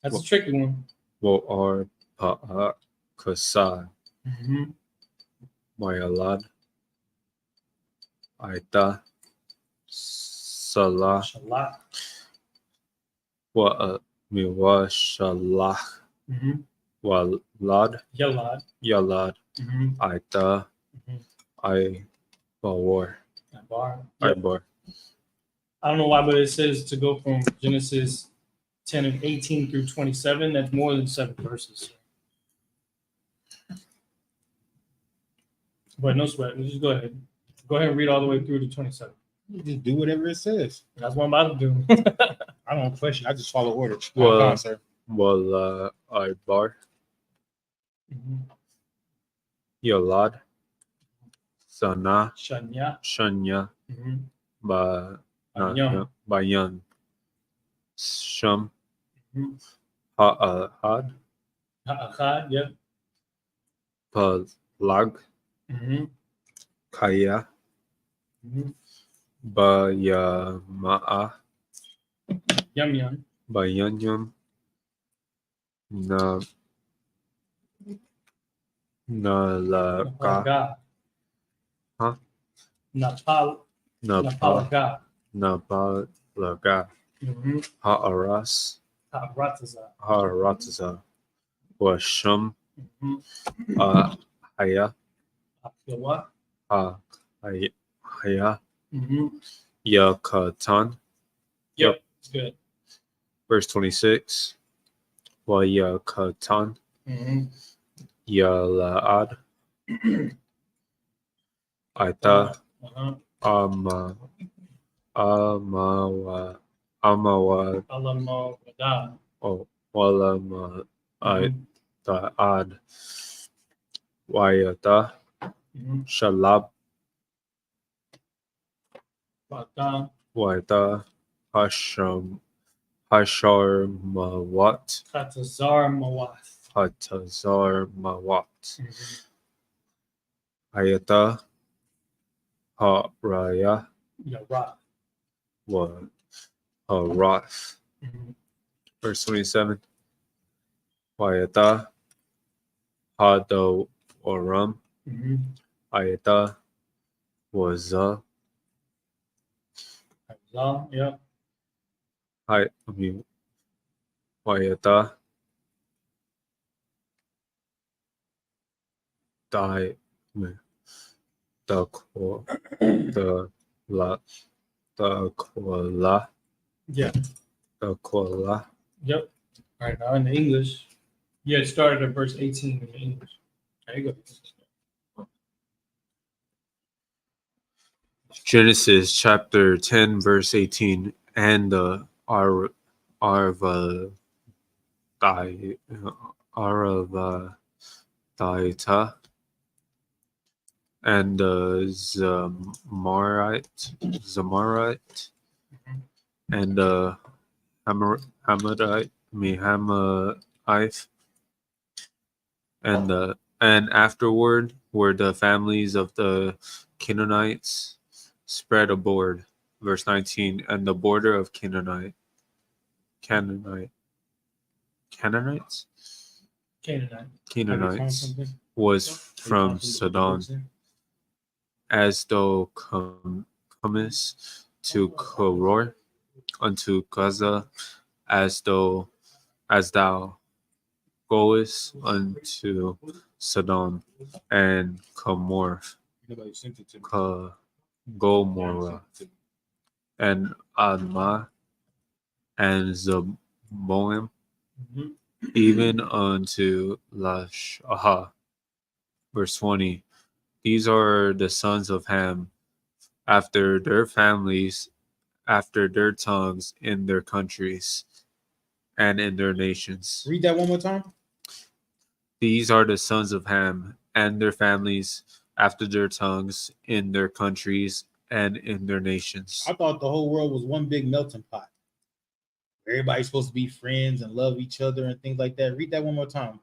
That's a tricky one. wa ar paak kasad Mhm. mayalad aita salah Shalat. wa shalah Mhm. walad Yalad. yalad Mhm. aita Mhm. I bawar Bar. I Yep. bar. I don't know why, but it says to go from Genesis 10 and 18 through 27. That's more than 7 verses. But no sweat. Let's just go ahead. Go ahead and read all the way through to 27. You just do whatever it says. That's what I'm about to do. I don't question. I just follow order. Well- Go on, sir. Wala I bar Mhm. yalad sana Shanya. shanya Mhm. ba Bayan. bayan sham Mhm. ha'ahad Ha'achad. Yep. palag Mhm. kaya Mhm. bayama'a Yum yum. bayanyam na nalaka Napalaga. Huh? Napal. Napalaga. napalaga Mhm. ha'aras Ha'rataza. ha'arataza washam Mhm. haya Apiwa. haya Mhm. yakatan. Yep. It's good. Verse 26. Wa yakatan Mhm. yalaad aita Uh-huh. ama amawad Alamo. Wada. walama Mhm. aitaad wayata Mhm. shalab Wada. wayata hasharmawat Katazar Mawath. hatazarmawat Mhm. ayata haraya Yara. wa harath. Mhm. Verse 27. Wayata hado oram Mhm. ayata waza Hazal. Yep. wayata die the ko the la the kola Yeah. the kola. Yep. All right. Now in the English, you had started at verse 18 in the English. There you go. Genesis chapter 10 verse 18 and the arva arva daita and the Zamarite Mhm. and the Hamadite and the And afterward were the families of the Canaanites spread abroad. Verse 19. And the border of Canaanites Canaanite. Canaanites was from Sidon as thou comest to Koror unto Gaza, as thou goest unto Sodom and Gomorrah and Admah and Zeboim, even unto Lash. Verse 20. These are the sons of Ham, after their families, after their tongues, in their countries, and in their nations. Read that one more time. These are the sons of Ham, and their families, after their tongues, in their countries, and in their nations. I thought the whole world was one big melting pot. Everybody's supposed to be friends and love each other and things like that. Read that one more time.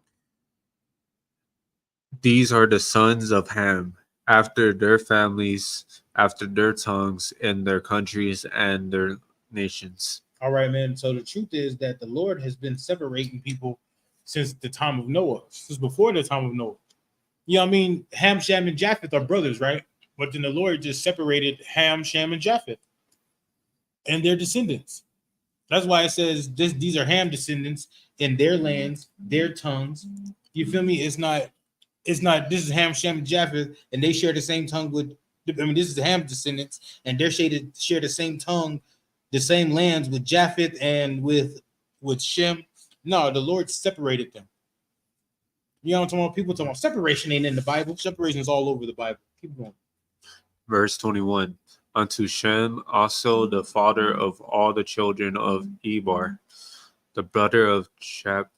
These are the sons of Ham, after their families, after their tongues, in their countries, and their nations. All right, man. So the truth is that the Lord has been separating people since the time of Noah, since before the time of Noah. You know what I mean? Ham, Shem, and Japheth are brothers, right? But then the Lord just separated Ham, Shem, and Japheth and their descendants. That's why it says these are Ham descendants in their lands, their tongues. You feel me? It's not, this is Ham, Shem, and Japheth, and they share the same tongue with, this is the Ham descendants, and they're share the same tongue, the same lands with Japheth and with Shem. No, the Lord separated them. You know what I'm talking about? People talking about separation ain't in the Bible. Separation is all over the Bible. Keep going. Verse 21. Unto Shem also the father of all the children of Eber, the brother of Japheth,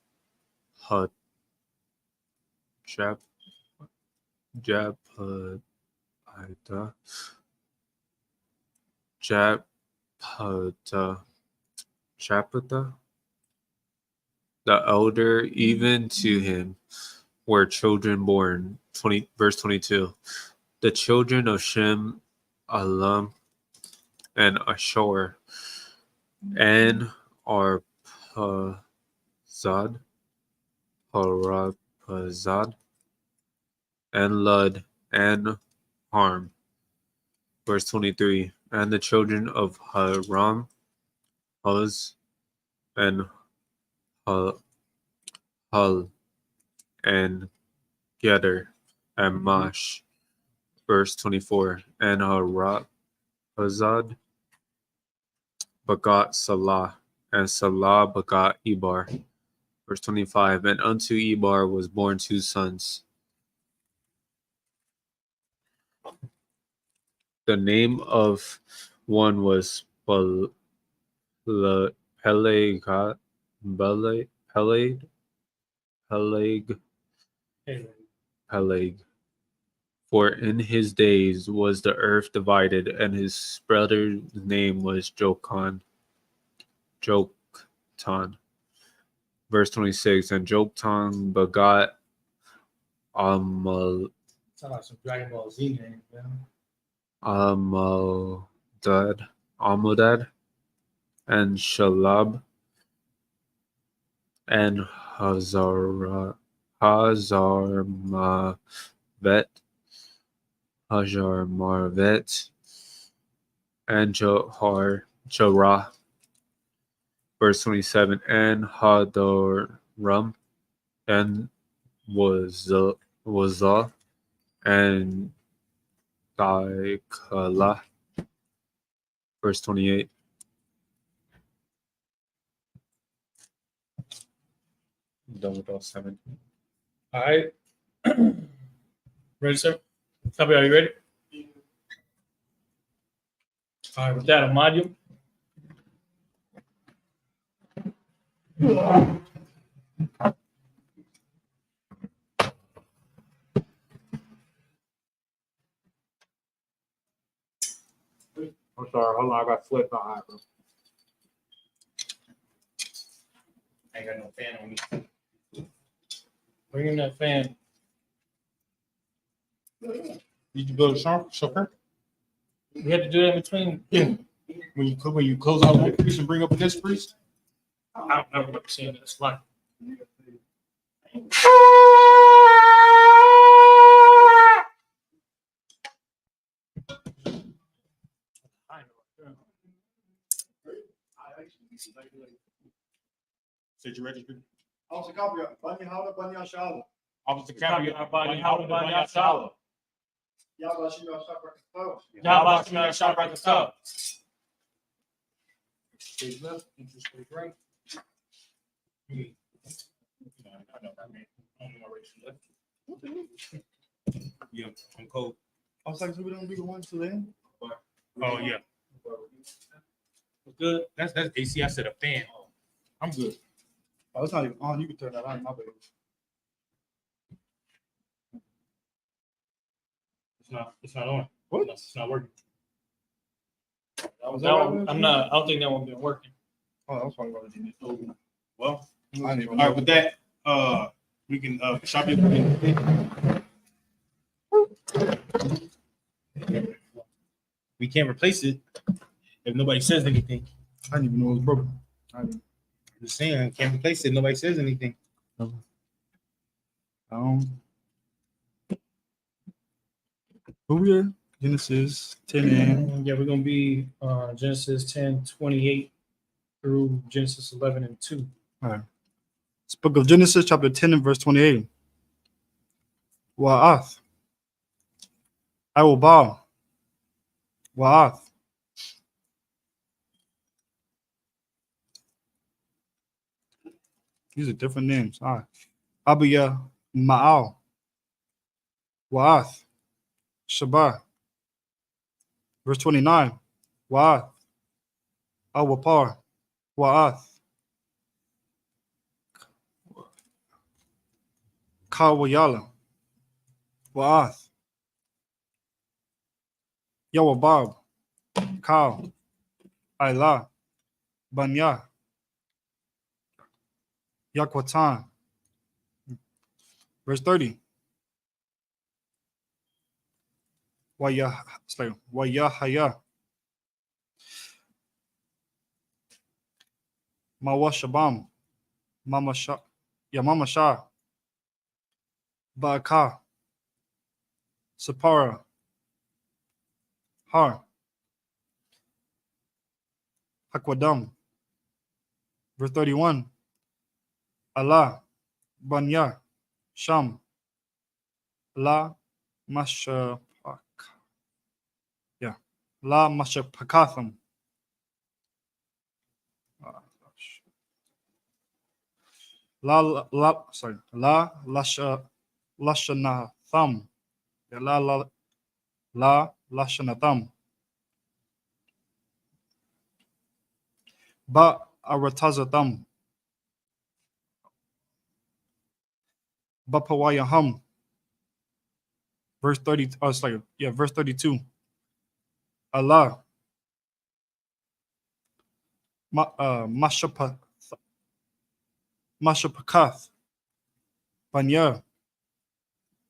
the elder, even to him were children born. Verse 22. The children of Shem, Elam, and Ashur, and Arpazad, and Lud, and Harm. Verse 23. And the children of Haram, Huz, and Hul, and Geder, and Mash. Verse 24. And Hazad begot Salah, and Salah begot Eber. Verse 25. And unto Eber was born 2 sons. The name of one was Peleg, for in his days was the earth divided, and his brother's name was Joktan. Verse 26. And Joktan begot Sound like some Dragon Ball Z name, man. Amodad, and Shalab, and Hazarmavet, and Jorah. Verse 27. And Hadoram, and Wazah, and Daikala. Verse 28. I'm done with all 7. All right. Ready, sir? Copy, are you ready? All right, with that, I'll mod you. I'm sorry. Hold on. I got sweat behind, bro. I ain't got no fan on me. Bring in that fan. Did you build a chauffeur? We had to do that in between. Yeah. When you close out one priest and bring up the next priest? I don't remember seeing it. It's like Said you registered? Officer Copy, Bunny Howler, Bunny Shala. Officer Cappy, Bunny Howard, Bunny Shala. Yabba Shima Shaka. Yabba Shima Shop right the top. Stage left, interest stage right. I know, I mean, I'm already left. Yeah, I'm cold. I was like, so we don't do the ones to them? Oh, yeah. Good. That's AC. I said a fan. I'm good. Oh, it's not even on. You can turn that on. My bad. It's not on. What? It's not working. Was That one, I don't think that one been working. Oh, that was probably what I did. Well, I didn't even all know. right, with that, we can shop it. We can't replace it if nobody says anything. I didn't even know it was broken. I didn't. I'm just saying, can't replace it. Nobody says anything. Who we are? Genesis 10 and Yeah, we're gonna be Genesis 10:28 through Genesis 11:2. It's book of Genesis, chapter 10 and verse 28. Wa'ath. I will bow. Wa'ath. These are different names. All right. Abiya Ma'al. Wa'ath. Shabbat. Verse 29. Wa'ath. Awapar. Wa'ath. Kawayala. Wa'ath. Yawabab. Kaw. Ayla. Banya. Yakwatan. Verse 30. Wayahaya. Mawashabam. Mama Shah. Mama Shah. Ba'aka. Sapara. Har. Hakwadam. Verse 31. Allah. Banya. Sham. La Mashapak. Yeah. La Mashapakatham. La Lashanatham. Yeah, La Lashanatham. Ba Aratazatham. Bapawayaham. Verse 30. Verse 32. Allah. Mashapakath. Banya.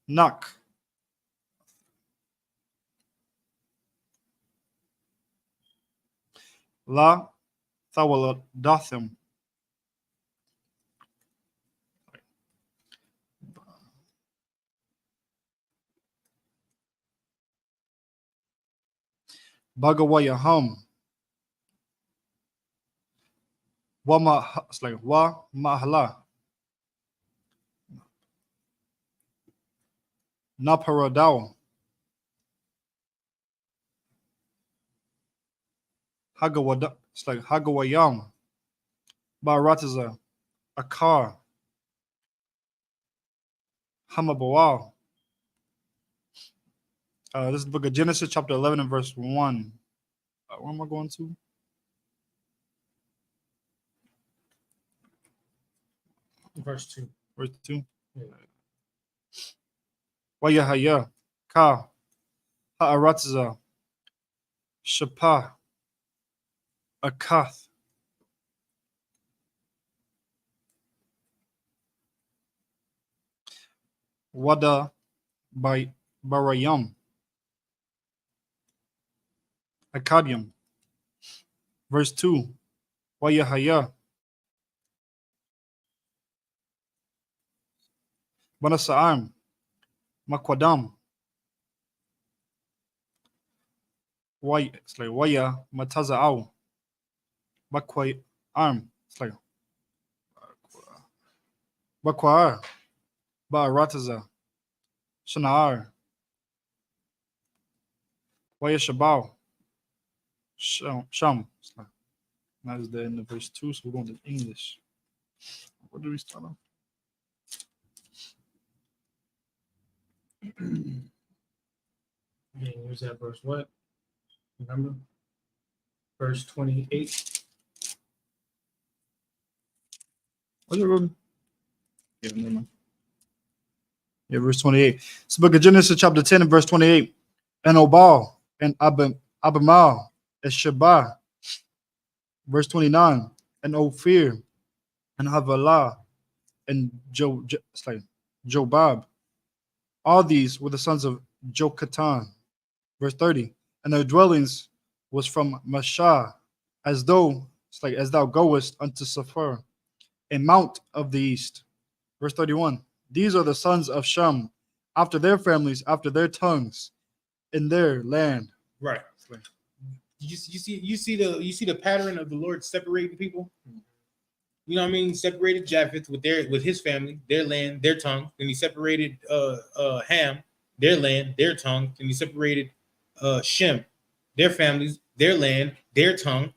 Nak. La Thawaladathim. Bagawayaham. Wa Mahala. Naparadao. Hagawada. Hagawayam. Barataza. Akar. Hamabawal. This is the book of Genesis, chapter 11 and verse 1. Where am I going to? Verse 2. Verse 2. Yeah. Wayahaya. Ka. Ha'aratza. Shapah. Akath. Wada. Barayam, Akkadium. Verse 2, Wayahaya, Banasa'am, Makwadam, it's like Waya Mataza'au, Bakwai Arm, it's like Bakwar, Ba'arataza, Shanaar, Waya Shabao, Sham. It's like, that is the end of verse 2, so we're going to English. What do we start off? Yeah, here's that verse. What? Remember? Verse 28. Oh, you're good. Yeah, never mind. Yeah, verse 28. It's the book of Genesis, chapter 10, and verse 28. And Obal, and Abimal, and Sheba. Verse 29. And Ophir, and Havilah, and Jobab. All these were the sons of Jokatan. Verse 30. And their dwellings was from Mashah, as thou goest unto Sephir, a mount of the east. Verse 31. These are the sons of Shem, after their families, after their tongues, in their land. Right. You see the pattern of the Lord separating people. You know what I mean? Separated Japheth with his family, their land, their tongue. Then he separated Ham, their land, their tongue. Then he separated Shem, their families, their land, their tongue.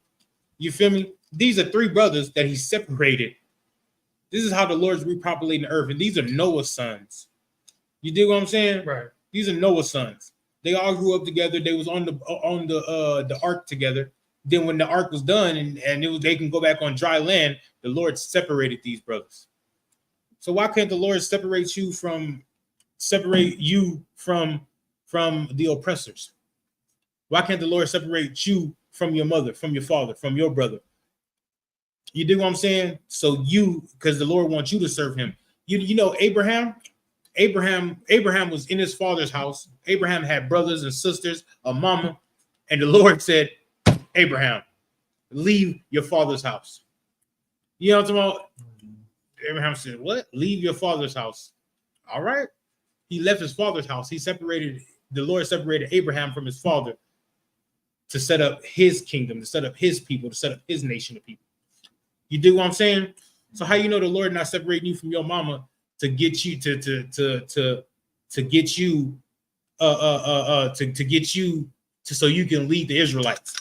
You feel me? These are three brothers that he separated. This is how the Lord's repopulating the earth, and these are Noah's sons. You dig what I'm saying? Right. These are Noah's sons. They all grew up together. They was on the ark together. Then when the ark was done and they can go back on dry land, the Lord separated these brothers. So why can't the Lord separate you from the oppressors? Why can't the Lord separate you from your mother, from your father, from your brother? You dig what I'm saying? So because the Lord wants you to serve him. You know Abraham was in his father's house. Abraham had brothers and sisters, a mama, and the Lord said, Abraham, leave your father's house. You know what I'm talking about? Abraham said, what? Leave your father's house. All right. He left his father's house. The Lord separated Abraham from his father to set up his kingdom, to set up his people, to set up his nation of people. You dig what I'm saying? So how you know the Lord not separating you from your mama to get you to get you so you can lead the Israelites?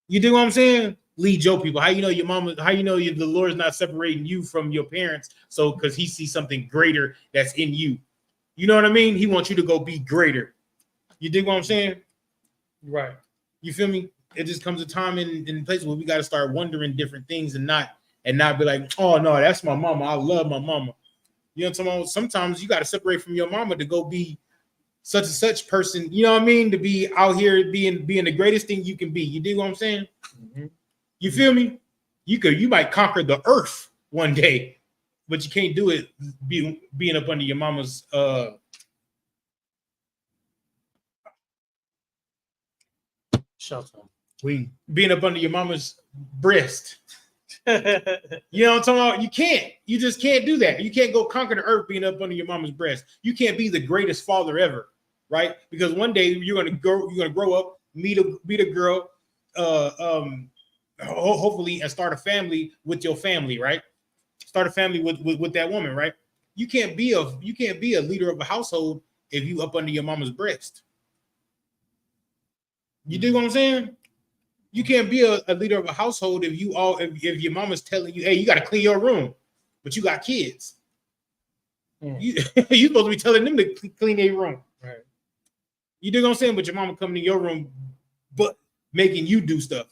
You dig what I'm saying? Lead your people. How you know your mama? How you know the Lord's not separating you from your parents? So because he sees something greater that's in you. You know what I mean? He wants you to go be greater. You dig what I'm saying? Right. You feel me? It just comes a time in places where we got to start wondering different things and not be like, oh no, that's my mama. I love my mama. You know what I'm saying? Sometimes you got to separate from your mama to go be such and such person. You know what I mean? To be out here being the greatest thing you can be. You dig what I'm saying? Mm-hmm. You feel me? You might conquer the earth one day, but you can't do it being up under your mama's shelter. Being up under your mama's breast. You know what I'm talking about? You can't. You just can't do that. You can't go conquer the earth being up under your mama's breast. You can't be the greatest father ever, right? Because one day you're gonna grow up, meet a girl, hopefully, and start a family with your family, right? Start a family with that woman, right? You can't be a leader of a household if you up under your mama's breast. You dig what I'm saying? You can't be a leader of a household if your mama's telling you, hey, you got to clean your room, but you got kids. You're supposed to be telling them to clean their room. Right. You dig what I'm saying? But your mama coming to your room, but making you do stuff.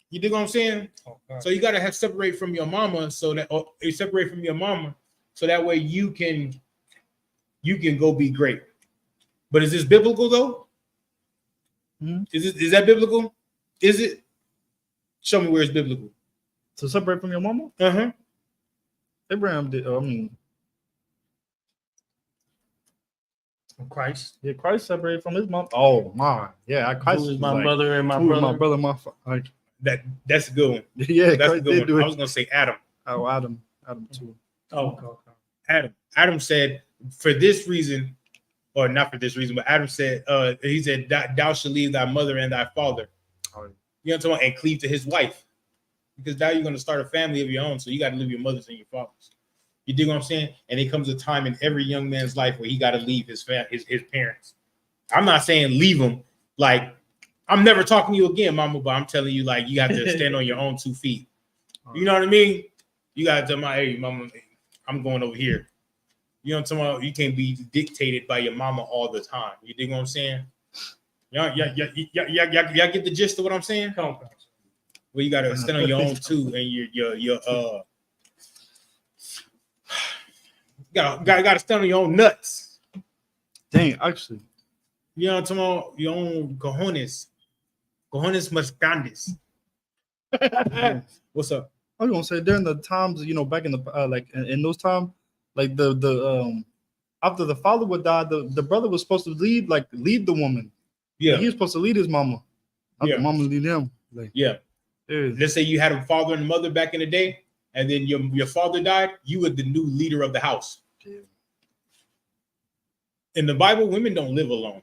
You dig what I'm saying? Okay. So you got to separate from your mama so that way you can go be great. But is this biblical though? Mm-hmm. Is that biblical? Is it? Show me where it's biblical. To separate from your mama? Uh-huh. Abraham did. From Christ. Yeah, Christ separated from his mom. Oh my, yeah, Christ Who is was my like, mother and my who is brother. my brother, my like, That's a good one. yeah, That's a Christ good did one. do I it. was gonna say Adam. Oh, Adam too. Oh, okay. Adam said, for this reason, or not for this reason, but Adam said, he said, thou shalt leave thy mother and thy father. Oh, You know what I'm talking about? And cleave to his wife. Because now you're going to start a family of your own. So you got to leave your mothers and your fathers. You dig what I'm saying? And it comes a time in every young man's life where he got to leave his parents. I'm not saying leave them. Like, I'm never talking to you again, mama, but I'm telling you, like, you have to stand on your own 2 feet. You know what I mean? You got to tell my, hey, mama, I'm going over here. You know what I'm talking about? You can't be dictated by your mama all the time. You dig what I'm saying? Y'all get the gist of what I'm saying? Come on. Well, you gotta stand on your own too, and your gotta stand on your own nuts. Dang, actually, You know what I'm talking about? Your own cojones más grandes. What's up? I was gonna say during the times, back in the like in those times, like the after the father would die, the brother was supposed to lead the woman. Yeah, Like, he was supposed to lead his mama. Not Yeah. the mama lead him. Like, yeah. yeah. Let's say you had a father and mother back in the day, and then your father died. You were the new leader of the house. Yeah. In the Bible, women don't live alone.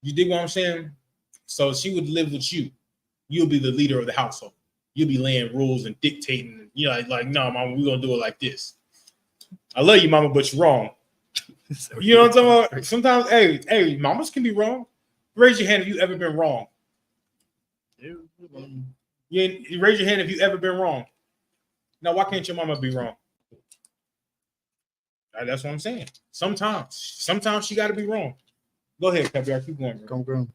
You dig what I'm saying? So she would live with you. You'll be the leader of the household. You'll be laying rules and dictating. You know, like, no, mama, we're gonna do it like this. I love you, mama, but you're wrong. You know what I'm talking about? Sometimes, hey, mamas can be wrong. Raise your hand if you ever been wrong. You raise your hand if you ever been wrong. Now, why can't your mama be wrong? That's what I'm saying. Sometimes she got to be wrong. Go ahead, Caviar. Keep going, bro. Come.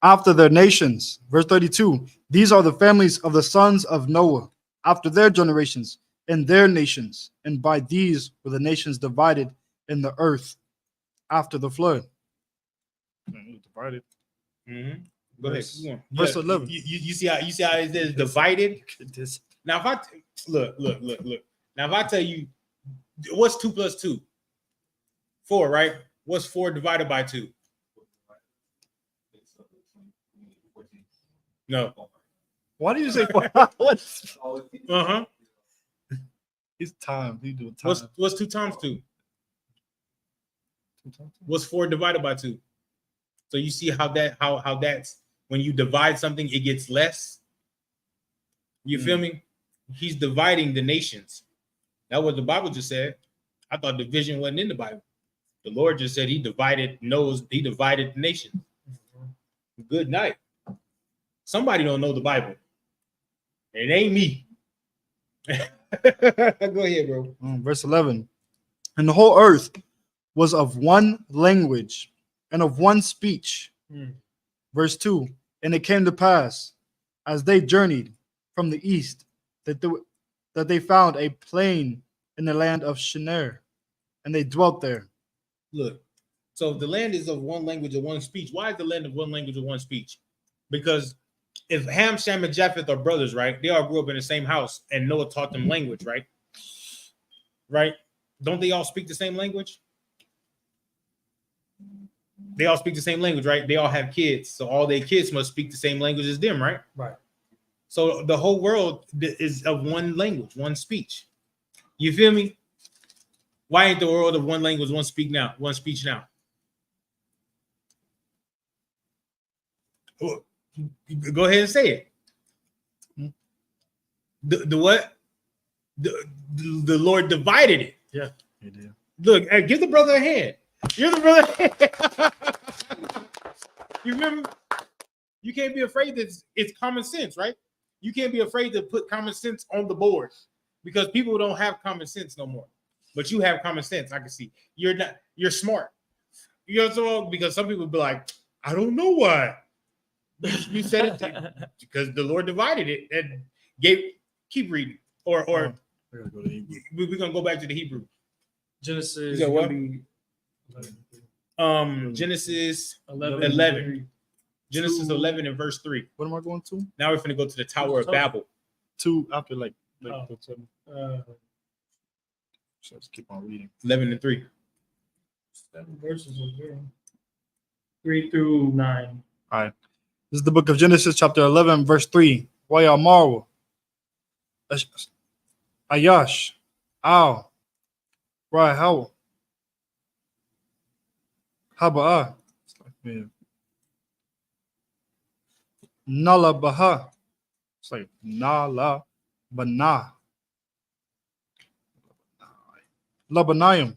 After their nations, verse 32. These are the families of the sons of Noah, after their generations, and their nations, and by these were the nations divided in the earth after the flood. Divided. Mm-hmm. Go ahead. Keep going. Verse 11. You see how it is divided. Now, if I look. Now, if I tell you, what's 2 plus 2? 4, right? What's 4 divided by 2? No. Why do you say four? What's Uh-huh. It's time? You do time. What's 2 times 2? What's 4 divided by 2? So you see how that's when you divide something, it gets less. You feel me? He's dividing the nations. That's what the Bible just said. I thought division wasn't in the Bible. The Lord just said he divided the nations. Good night. Somebody don't know the Bible. It ain't me. Go ahead, bro. Verse 11. And the whole earth was of one language and of one speech. Verse 2. And it came to pass, as they journeyed from the east, that they found a plain in the land of Shinar, and they dwelt there. Look, so if the land is of one language or one speech, why is the land of one language or one speech? Because if Ham, Shem, and Japheth are brothers, right? They all grew up in the same house, and Noah taught them language, right? Right? Don't they all speak the same language? They all speak the same language, right? They all have kids, so all their kids must speak the same language as them, right? Right. So the whole world is of one language, one speech. You feel me? Why ain't the world of one language, one speech now? Go ahead and say it. The what? The Lord divided it. Yeah, he did. Look, hey, give the brother a hand. You're the brother. You remember? You can't be afraid that it's common sense, right? You can't be afraid to put common sense on the board because people don't have common sense no more. But you have common sense. I can see you're smart. You know what I'm saying? Because some people be like, I don't know why. You said it because the Lord divided it and keep reading. Or I gotta go to Hebrew. we're gonna go back to the Hebrew. Genesis. You said what? 11. Genesis 11. Genesis 11 and verse 3. What am I going to? Now we're gonna go to the Tower of Babel. 2 after like Oh. so let's keep on reading. 11 and 3. 7 verses in here. 3 through 9. This is the book of Genesis, chapter 11, verse 3. Wayamaru, Ayash, Al, Rahel, Haba'a, Nala Baha. It's like Nala Bana. Labanayim.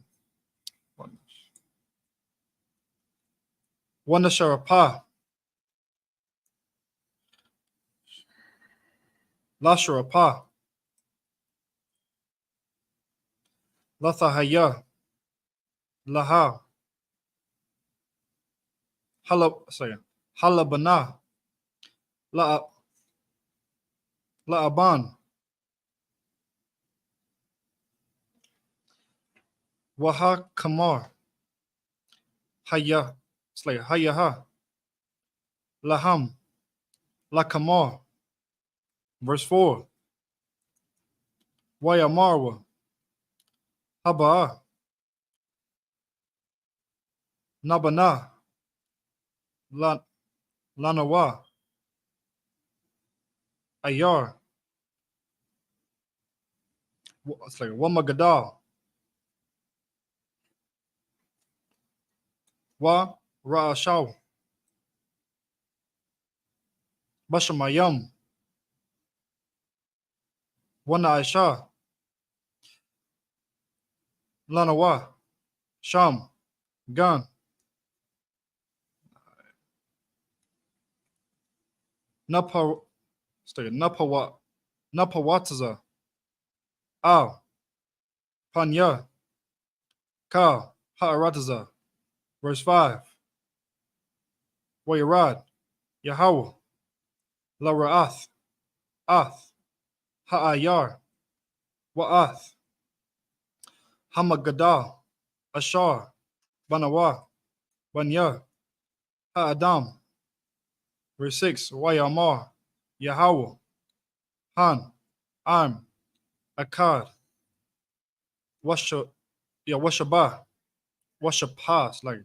Wanasharapa. Lasharapa. Lathahaya. Laha. Halabana. La'aban. Waha Kamar. Haya. It's like Hayaha. Laham. Lakamar. Verse 4. Wayamarwa. Haba. Nabana. Lanawa. Ayar. It's like Wamagadal. Wa Ra'ashaw. Bashamayam. Wana Aisha. Lanawa. Sham. Gan. Napawataza. Al. Panya. Ka. Ha'arataza. Verse 5. Wayarad. Yahweh. La Ra'ath. Ath. Ha'ayar. Wa'ath. Hamagadal. Ashar. Banawa. Banya. Ha'adam. Verse 6. Wayamar. Yahweh. Han. Am. Akkad. Washabah. Washapah. Like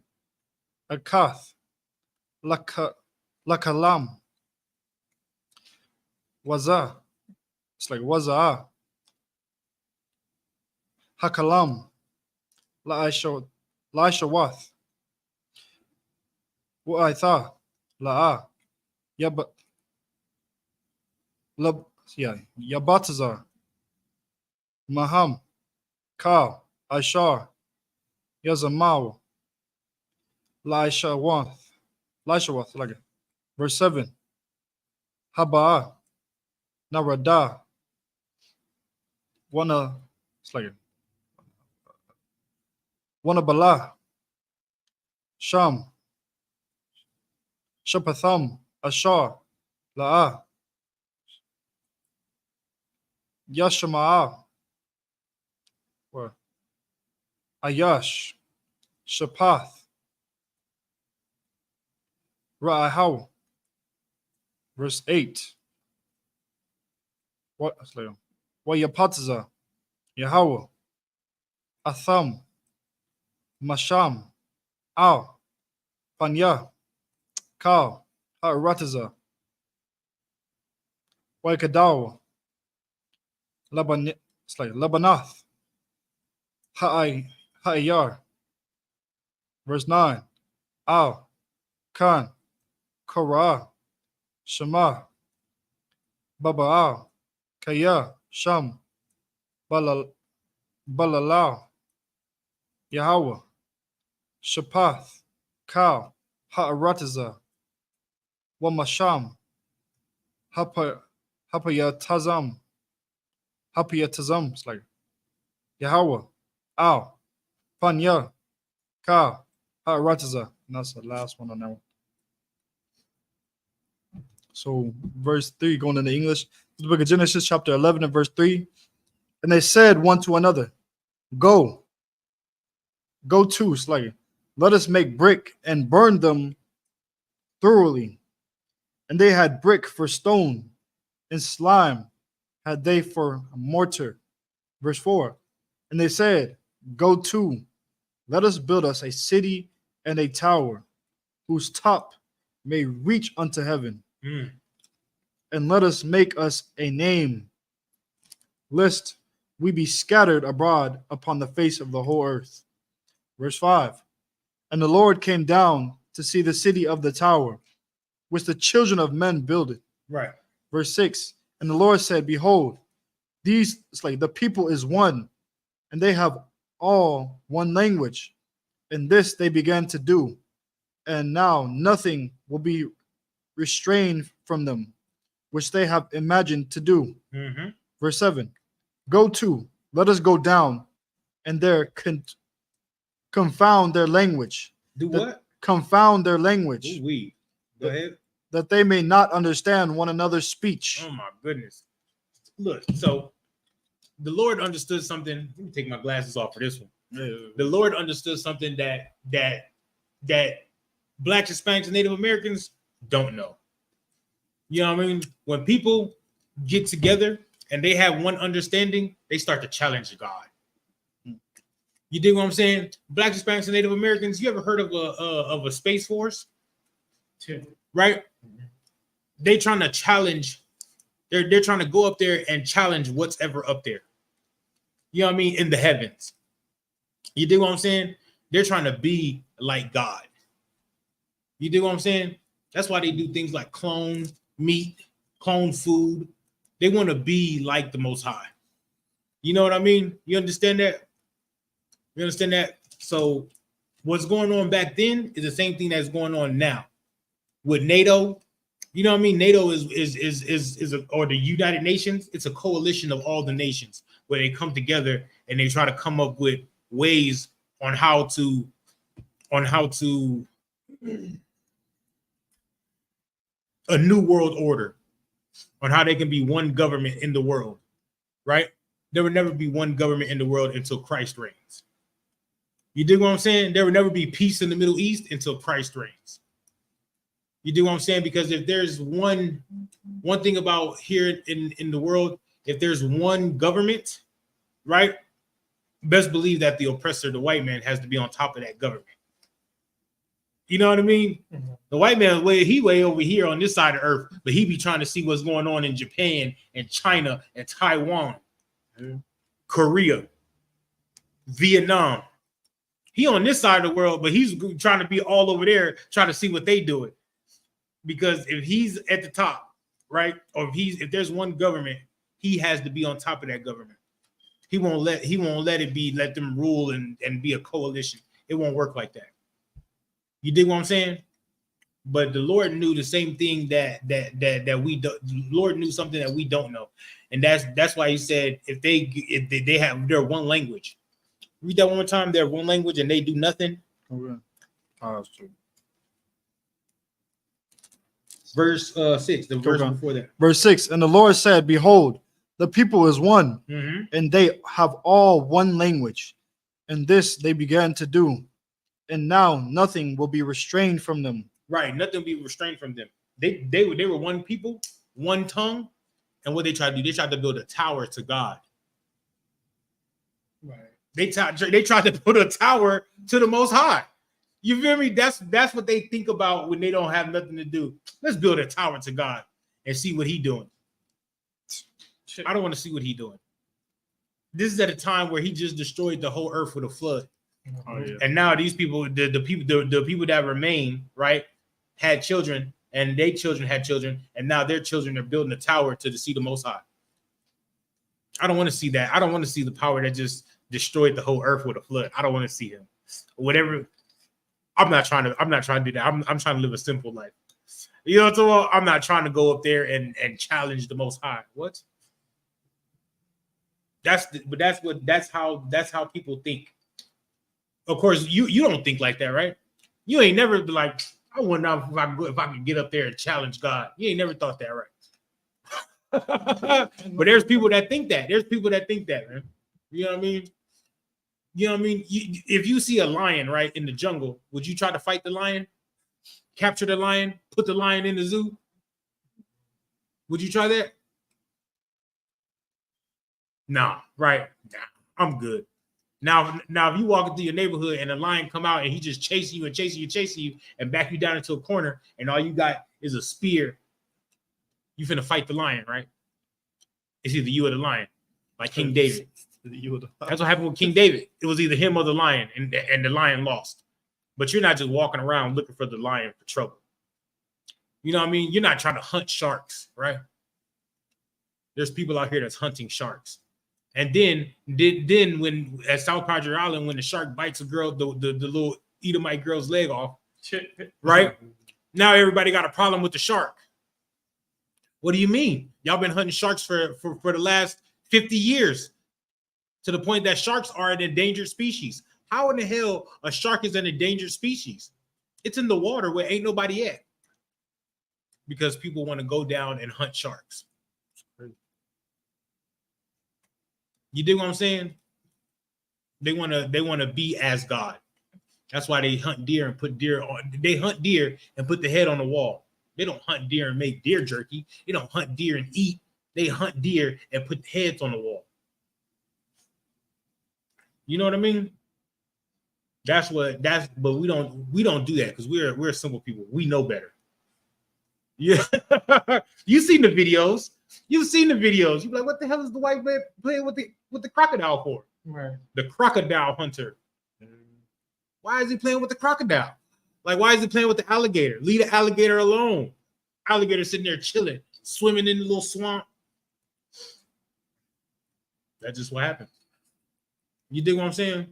Akath. Lakalam. Waza. It's like Waza. Hakalam. La'ishawath. Wa'aitha. La'a. Yabatazar. Maham. Kal. Ashar. Yazamaw. Laishawath. Like it. Verse 7. Haba'a. Narada. It's like it. Wanabala. Sham. Shapatham. Ashar. La'a. Yashama'a. Ayash. Shapath. Ra'ahaw. Verse 8. Wayapataza. Yahweh. Atham. Masham. Al. Panya. Kal. Ha'arataza. Waykadaw. Labanath. Ha'ayar. Verse 9. Al. Khan. Korah. Shema. Baba'al. Kaya. Sham. Balalau. Yahweh. Shapath. Kal. Ha'arataza. Wamasham. Hapayatazam. It's like Yahweh. Al. Panya. Kal. Ha'arataza. And that's the last one on that one. So verse 3 going into English. The book of Genesis chapter 11 and verse 3. And they said one to another, Go to, slay. Let us make brick and burn them thoroughly. And they had brick for stone, and slime had they for mortar. Verse 4. And they said, Go to, let us build us a city and a tower, whose top may reach unto heaven, Mm. and let us make us a name, lest we be scattered abroad upon the face of the whole earth. Verse 5. And the Lord came down to see the city of the tower, which the children of men builded. Right. Verse 6. And the Lord said, behold, these, it's like the people is one, and they have all one language. And this they began to do. And now nothing will be restrained from them, which they have imagined to do. Mm-hmm. Verse 7. Go to, let us go down, and there confound their language. Do what? Confound their language, Ooh, we. Go ahead. that they may not understand one another's speech. Oh my goodness. Look, so the Lord understood something. Let me take my glasses off for this one. The Lord understood something that Blacks, Hispanics, and Native Americans don't know. You know what I mean? When people get together and they have one understanding, they start to challenge God. You dig what I'm saying? Blacks, Hispanics, and Native Americans. You ever heard of a space force? Right? They trying to challenge. They're trying to go up there and challenge what's ever up there. You know what I mean? In the heavens. You dig what I'm saying? They're trying to be like God. You dig what I'm saying? That's why they do things like clone meat, clone food. They want to be like the Most High. You know what I mean? You understand that? You understand that? So what's going on back then is the same thing that's going on now with NATO. You know what I mean? NATO is or the United Nations. It's a coalition of all the nations where they come together and they try to come up with ways on how to a new world order, on how they can be one government in the world, right? There will never be one government in the world until Christ reigns. You dig what I'm saying? There will never be peace in the Middle East until Christ reigns. You dig what I'm saying? Because if there's one thing about here in the world, if there's one government, right? Best believe that the oppressor, the white man, has to be on top of that government. You know what I mean? Mm-hmm. The white man way over here on this side of earth, but he be trying to see what's going on in Japan and China and Taiwan, Korea, Vietnam. He on this side of the world, but he's trying to be all over there, trying to see what they doing. Because if he's at the top, right, or if there's one government, he has to be on top of that government. He won't let them rule and be a coalition. It won't work like that. You dig what I'm saying? But the Lord knew the same thing that we do. The Lord knew something that we don't know, and that's why He said if they have their one language. Read that one more time. Their one language, and they do nothing. Okay. Oh, that's true. Verse 6. The verse before that. Verse 6. And the Lord said, "Behold, the people is one, and they have all one language, and this they began to do. And now nothing will be restrained from them." Right, nothing will be restrained from them. They were one people, one tongue, and what they tried to do, they tried to build a tower to God. Right. They tried to put a tower to the Most High. You feel me? That's what they think about when they don't have nothing to do. Let's build a tower to God and see what He doing. I don't want to see what He doing. This is at a time where He just destroyed the whole earth with a flood. Oh, yeah. And now these people, the people that remain, right, had children, and their children had children, and now their children are building a tower to see the Most High. I don't want to see that. I don't want to see the power that just destroyed the whole earth with a flood. I don't want to see Him. Whatever. I'm not trying to do that. I'm trying to live a simple life. You know, so I'm not trying to go up there and challenge the Most High. What? That's how people think. Of course, you don't think like that, right? You ain't never be like, I wonder if I can get up there and challenge God. You ain't never thought that, right? But there's people that think that. There's people that think that, man. You know what I mean? You know what I mean? If you see a lion, right, in the jungle, would you try to fight the lion? Capture the lion? Put the lion in the zoo? Would you try that? Nah, right? Nah, I'm good. Now, if you walk through your neighborhood and a lion come out and he just chasing you and chasing you and back you down into a corner and all you got is a spear, you finna fight the lion, right? It's either you or the lion, like King David. That's what happened with King David. It was either him or the lion, and the lion lost. But you're not just walking around looking for the lion for trouble. You know what I mean? You're not trying to hunt sharks, right? There's people out here that's hunting sharks. And then when at South Padre Island, when the shark bites a girl, the little Edomite girl's leg off, right? Now everybody got a problem with the shark. What do you mean? Y'all been hunting sharks for the last 50 years to the point that sharks are an endangered species. How in the hell a shark is an endangered species? It's in the water where ain't nobody at. Because people want to go down and hunt sharks. You dig what I'm saying? They want to be as God. That's why they hunt deer and put deer on. They hunt deer and put the head on the wall. They don't hunt deer and make deer jerky. They don't hunt deer and eat. They hunt deer and put heads on the wall. You know what I mean? But we don't do that because we're simple people. We know better. Yeah. You've seen the videos. You've seen the videos. You're like, what the hell is the white man playing with the crocodile for? Right. The crocodile hunter. Why is he playing with the crocodile? Like, why is he playing with the alligator? Leave the alligator alone. Alligator sitting there chilling, swimming in the little swamp. That's just what happened. You dig what I'm saying?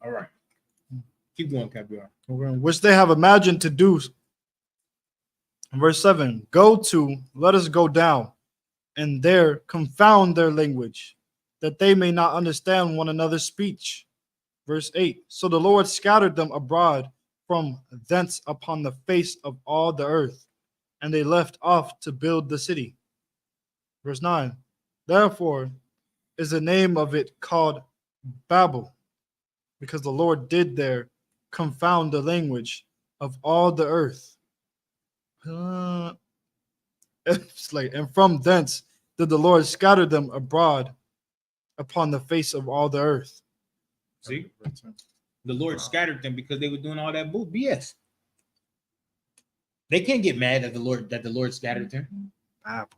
All right. Keep going, Caviar. Which they have imagined to do. Verse 7, let us go down, and there confound their language, that they may not understand one another's speech. Verse 8, so the Lord scattered them abroad from thence upon the face of all the earth, and they left off to build the city. Verse 9, therefore is the name of it called Babel, because the Lord did there confound the language of all the earth. It's like, and from thence did the Lord scatter them abroad upon the face of all the earth. See, the Lord scattered them because they were doing all that BS. They can't get mad at the Lord scattered them. Babel.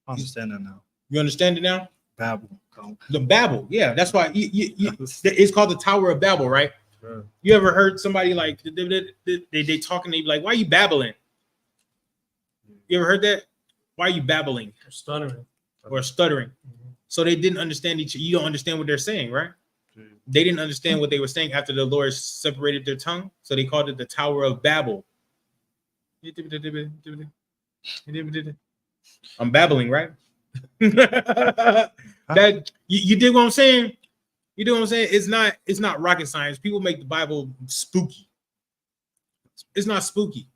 I understand that now. You understand it now? Babel. The Babel, yeah. That's why it's called the Tower of Babel, right? Sure. You ever heard somebody like they talking? They be like, "Why are you babbling?" You ever heard that? Why are you babbling? Or stuttering. Mm-hmm. So they didn't understand each. You don't understand what they're saying, right? Mm-hmm. They didn't understand what they were saying after the Lord separated their tongue, so they called it the Tower of Babel. I'm babbling, right? That you did what I'm saying. You know what I'm saying? It's not rocket science. People make the Bible spooky. It's not spooky.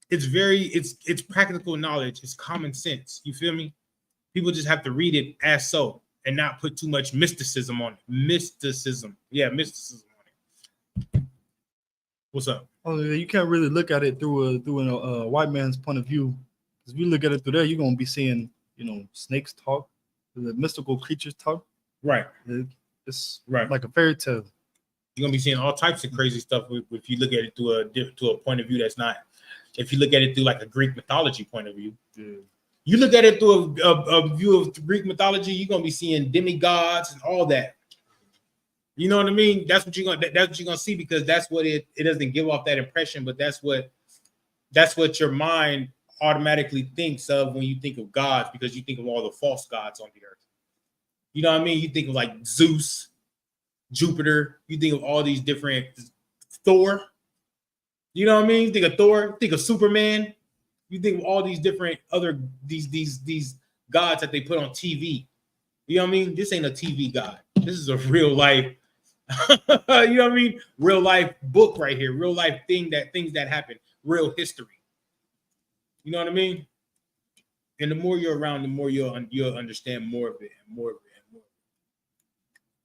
It's practical knowledge. It's common sense. You feel me? People just have to read it as so and not put too much mysticism on it. Mysticism. Yeah, mysticism on it. What's up? Oh, you can't really look at it through a white man's point of view. Because if you look at it through there, you're gonna be seeing, snakes talk, the mystical creatures talk. Right. It's right, like a fairy tale. You're gonna be seeing all types of crazy stuff if you look at it through a point of view that's not. If you look at it through like a Greek mythology point of view, you look at it through a view of Greek mythology, you're gonna be seeing demigods and all that. You know what I mean? That's what you're gonna see, because that's what it doesn't give off that impression, but that's what your mind automatically thinks of when you think of gods, because you think of all the false gods on the earth. You know what I mean? You think of like Zeus, Jupiter. You think of all these different Thor. You know what I mean? You think of Thor. Think of Superman. You think of all these different other these gods that they put on TV. You know what I mean? This ain't a TV god. This is a real life. You know what I mean? Real life book right here. Real life things that happen. Real history. You know what I mean? And the more you're around, the more you'll understand more of it and more of it.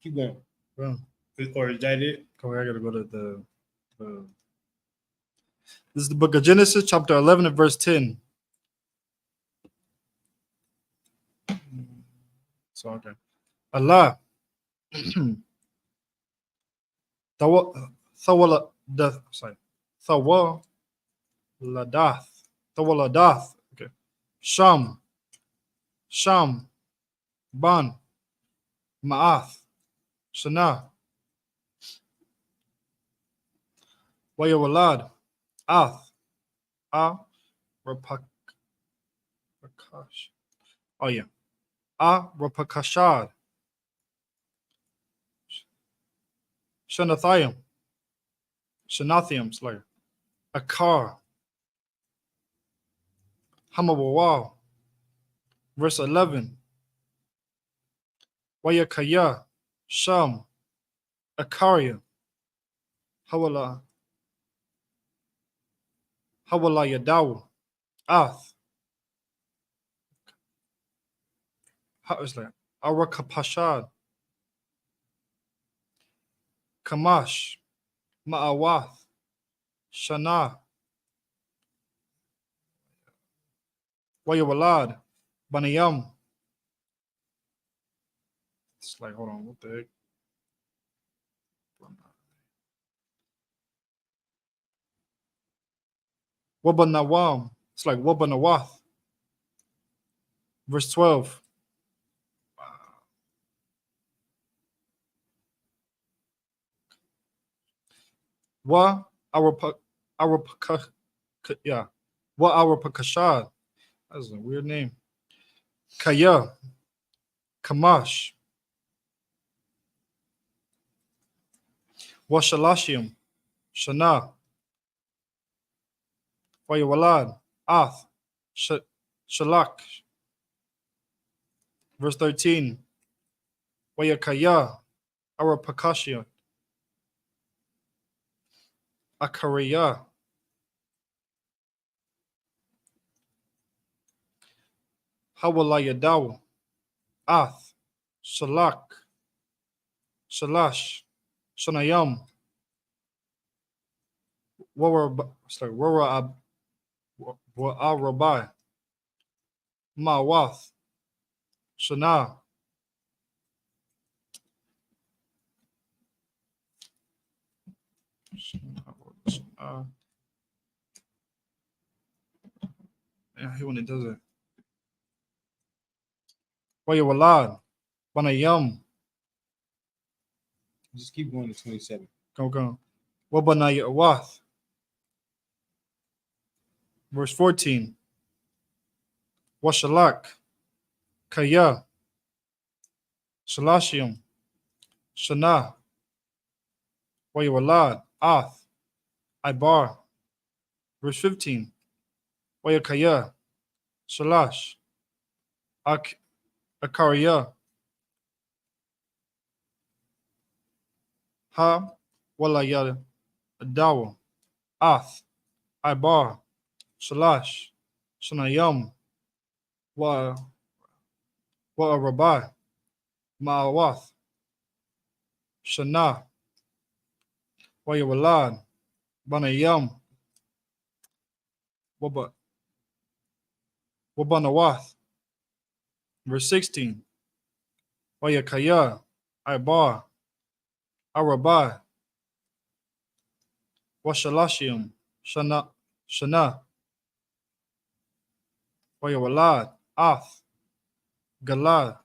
Keep going. Bro. Or is that it? Okay, I gotta go to the this is the book of Genesis, chapter 11 and verse 10. So okay. Allah, Thawala the sorry. Thawaladath. Thawaladath. Okay. Sham. Sham. Ban. Ma'ath. Shana. Wayawalad. Ath. A. Rapakash. Oh yeah. A. Rapakashad. Shanathium. Shanathium slayer. Akar. Hamawawal. Verse 11. Wayakaya. Sham. Akaria. Hawala. Hawala Yadaw. Ath. How is that? Arakapashad. Kamash. Ma'awath. Shana. Wayawalad. Banayam. It's like, hold on, what the heck? Wabanawam. It's like Wabanawath. Verse 12. Wa our yeah. Wa our pakashad. That's a weird name. Kaya. Kamash. Washalashim. Shana. Wayawalad. Ath. Shalak. Verse 13. Wayakaya. Our pakashia. Akariya. Hawalayadaw. Ath. Shalak. Shalash. Shanayam. Wara Rabbi. Mawath. Shana. Yeah, he when it does it. Wayawalad. Banayam. Just keep going to 27. Go. Wabanayawath. Verse 14. Washalak. Kaya. Shalashim. Shana. Wayawalad. Ath. Ibar. Verse 15. Wayakaya. Shalash. Akariya. Ha. Walayada. Dawa. Ath. Ibar. Shalash. Shanayam. Wa Rabbi. Ma'awath. Shana. Wayawalad. Banayam. Wabanawath. Verse 16. Wayakaya. Ibar. Arabai. Washalashim. Shana. Wayawalad. Ath. Galap.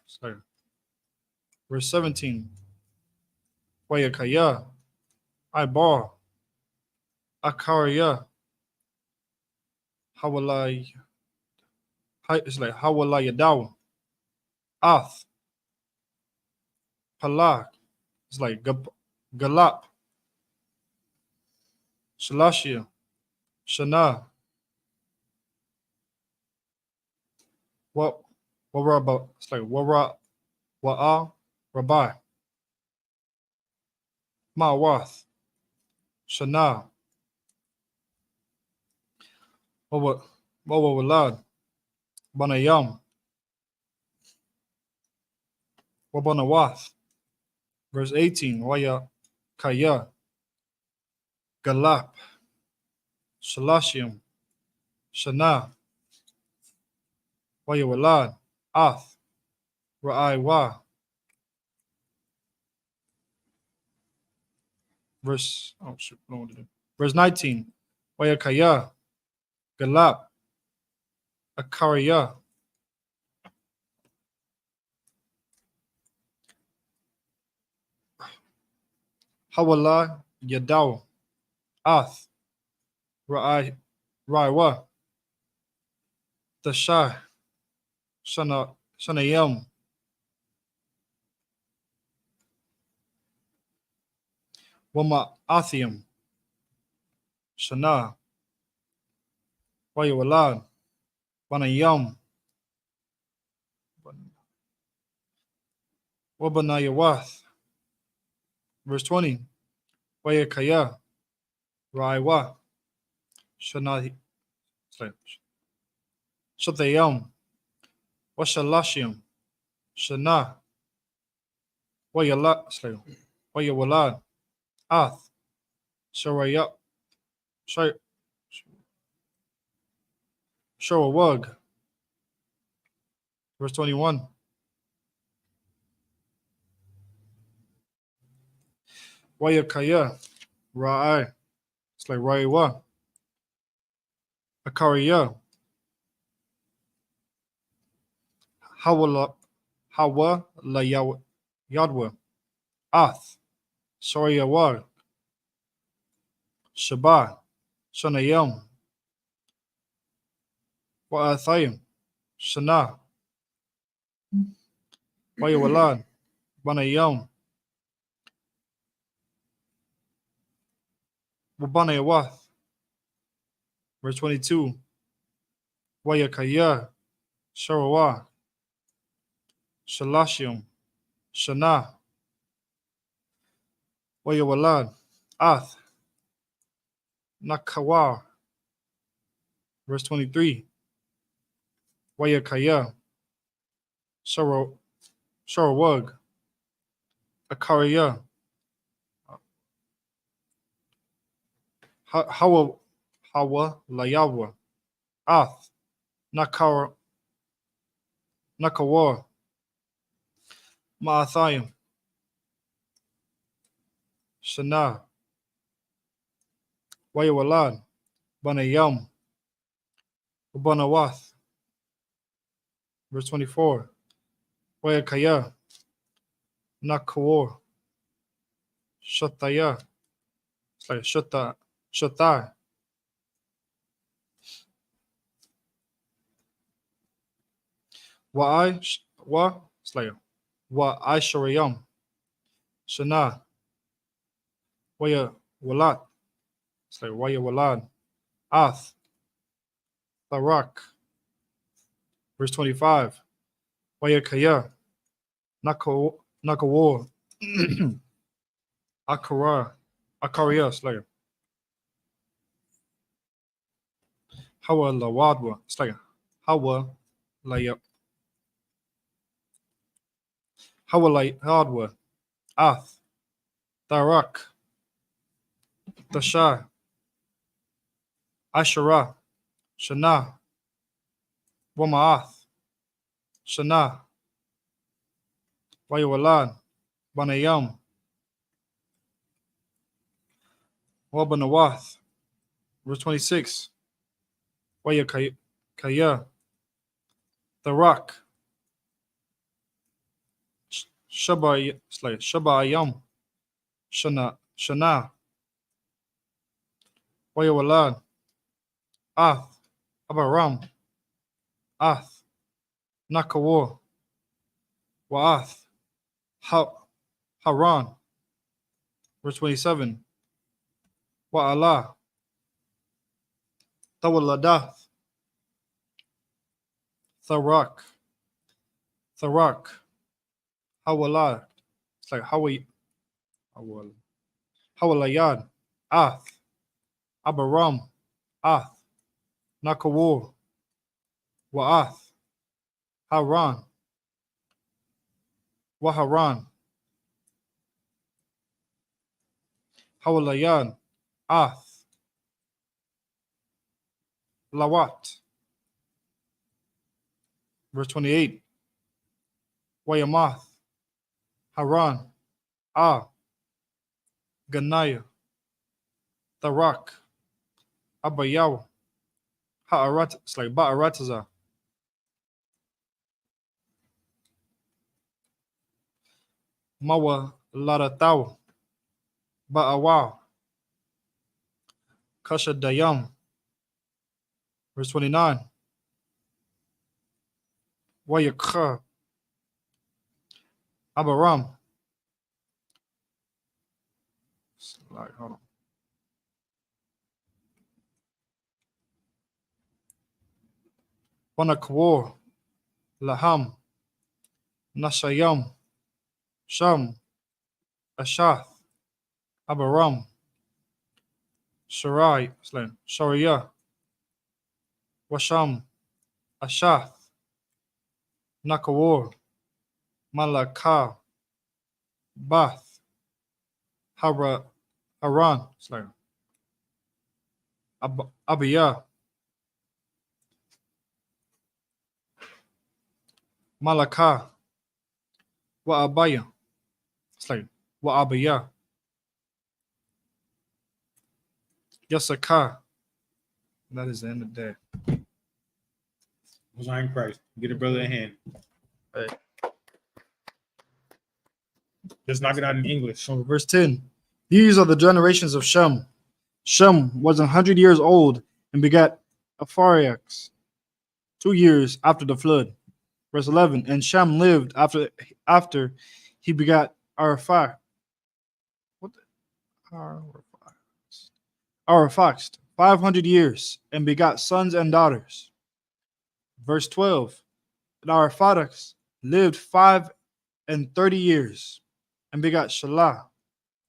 Sorry. Verse 17. Wayakaya. Ibar. Akariya. It's like Hawalayadaw. Ath. Palak. It's like Galap. Shalashia. Shana. It's like Wa'a Rabbi. Ma'awath. Shana. Wawalad. Banayam. Wabanawath. Verse 18. Waya Kaya. Galap. Shalashim. Shana. Wayawalad. Ath. Ra'aiwa. Verse, oh shoot, no, what did it? Verse 19. Wayakaya, Galap, Akariya, Hawala, Yadaw, Ath, Raiwa, Tasha, Shanayam, Wama Athium, Shana, Wayawalad, Banayam, Wabanayawath. Verse 20. Wayakaya, Raiwa, Shana, Shatayam, Washalashim, Shana, Wayawalad, Ath, Sharaya, Sharawag. Verse 21. Wayakaya, Ra'ai, Raiwa, Akariya, Hawa la Yadwa, Ath, Sarayawar, Shabbat, Shanayam, Wa'athayim, Shana, Wayawalad, Banayam, Wabanayawath. Verse 22. Wayakaya, Sharawa, Shalashim, Shana, Wayawalad, Ath, Nakawar. Verse 23. Wayakaya, Sharawag, Akariya, Hawa Layawa, Ath, Nakawar, Ma'athayim, Shana, Wayawalad, Banayam, Ubanawath. Verse 24. Wayakaya, Nakawar, Shataya, Shatai, Wa Aisharayam, Shana, Waya Walat, Waya Walad, Ath, Barak. Verse 25. Wayakaya, Nakawar, Akariya, Hawa Lawadwa, Hawa Layadwa, Ath, Tarak, Tasha, Asherah, Shana, Wamaath, Shana, Wayawalad, Banayam, Wabanawath. Verse 26. Wayakaya, Tarak, Shabayam, Shana, Wayawalad, Ath, Abaram, Ath, Nakawar, Wa'ath, Haran. Verse 27. Wa'ala, Tawaladath, Tharak, Hawala, Hawalayad, Ath, Abaram, Ath, Nakawar, Wa'ath, Haran, Waharan, Hawalayad, Ath, Lawat. Verse 28. Wayamath, Haran, Ganaya, Tharak, Abayaw, Ha'arat, it's like Ba'arataza, Mawa Larataw, Ba'awaw, Kasha Dayam. Verse 29. Wayakha, Abaram. Like, hold on. Wanakwar, Laham, Nashayam, Sham, Ashath, Abaram, Sharai, Shariah, Washam, Ashath, Nakawar, Malakah, Bath, Haran, Abiyah, Malakah, Wa'abaya, Wa'abaya, Yasakah. That is the end of that. Was I in Christ? Get a brother a hand. Hey. Just knock it out in English. So verse 10. These are the generations of Shem. Shem was 100 years old and begat Apharax 2 years after the flood. Verse 11. And Shem lived after he begat Araphaxad. What the? Araphaxad 500 years and begot sons and daughters. Verse 12. And Araphaxad lived 35 years and begot Shelah.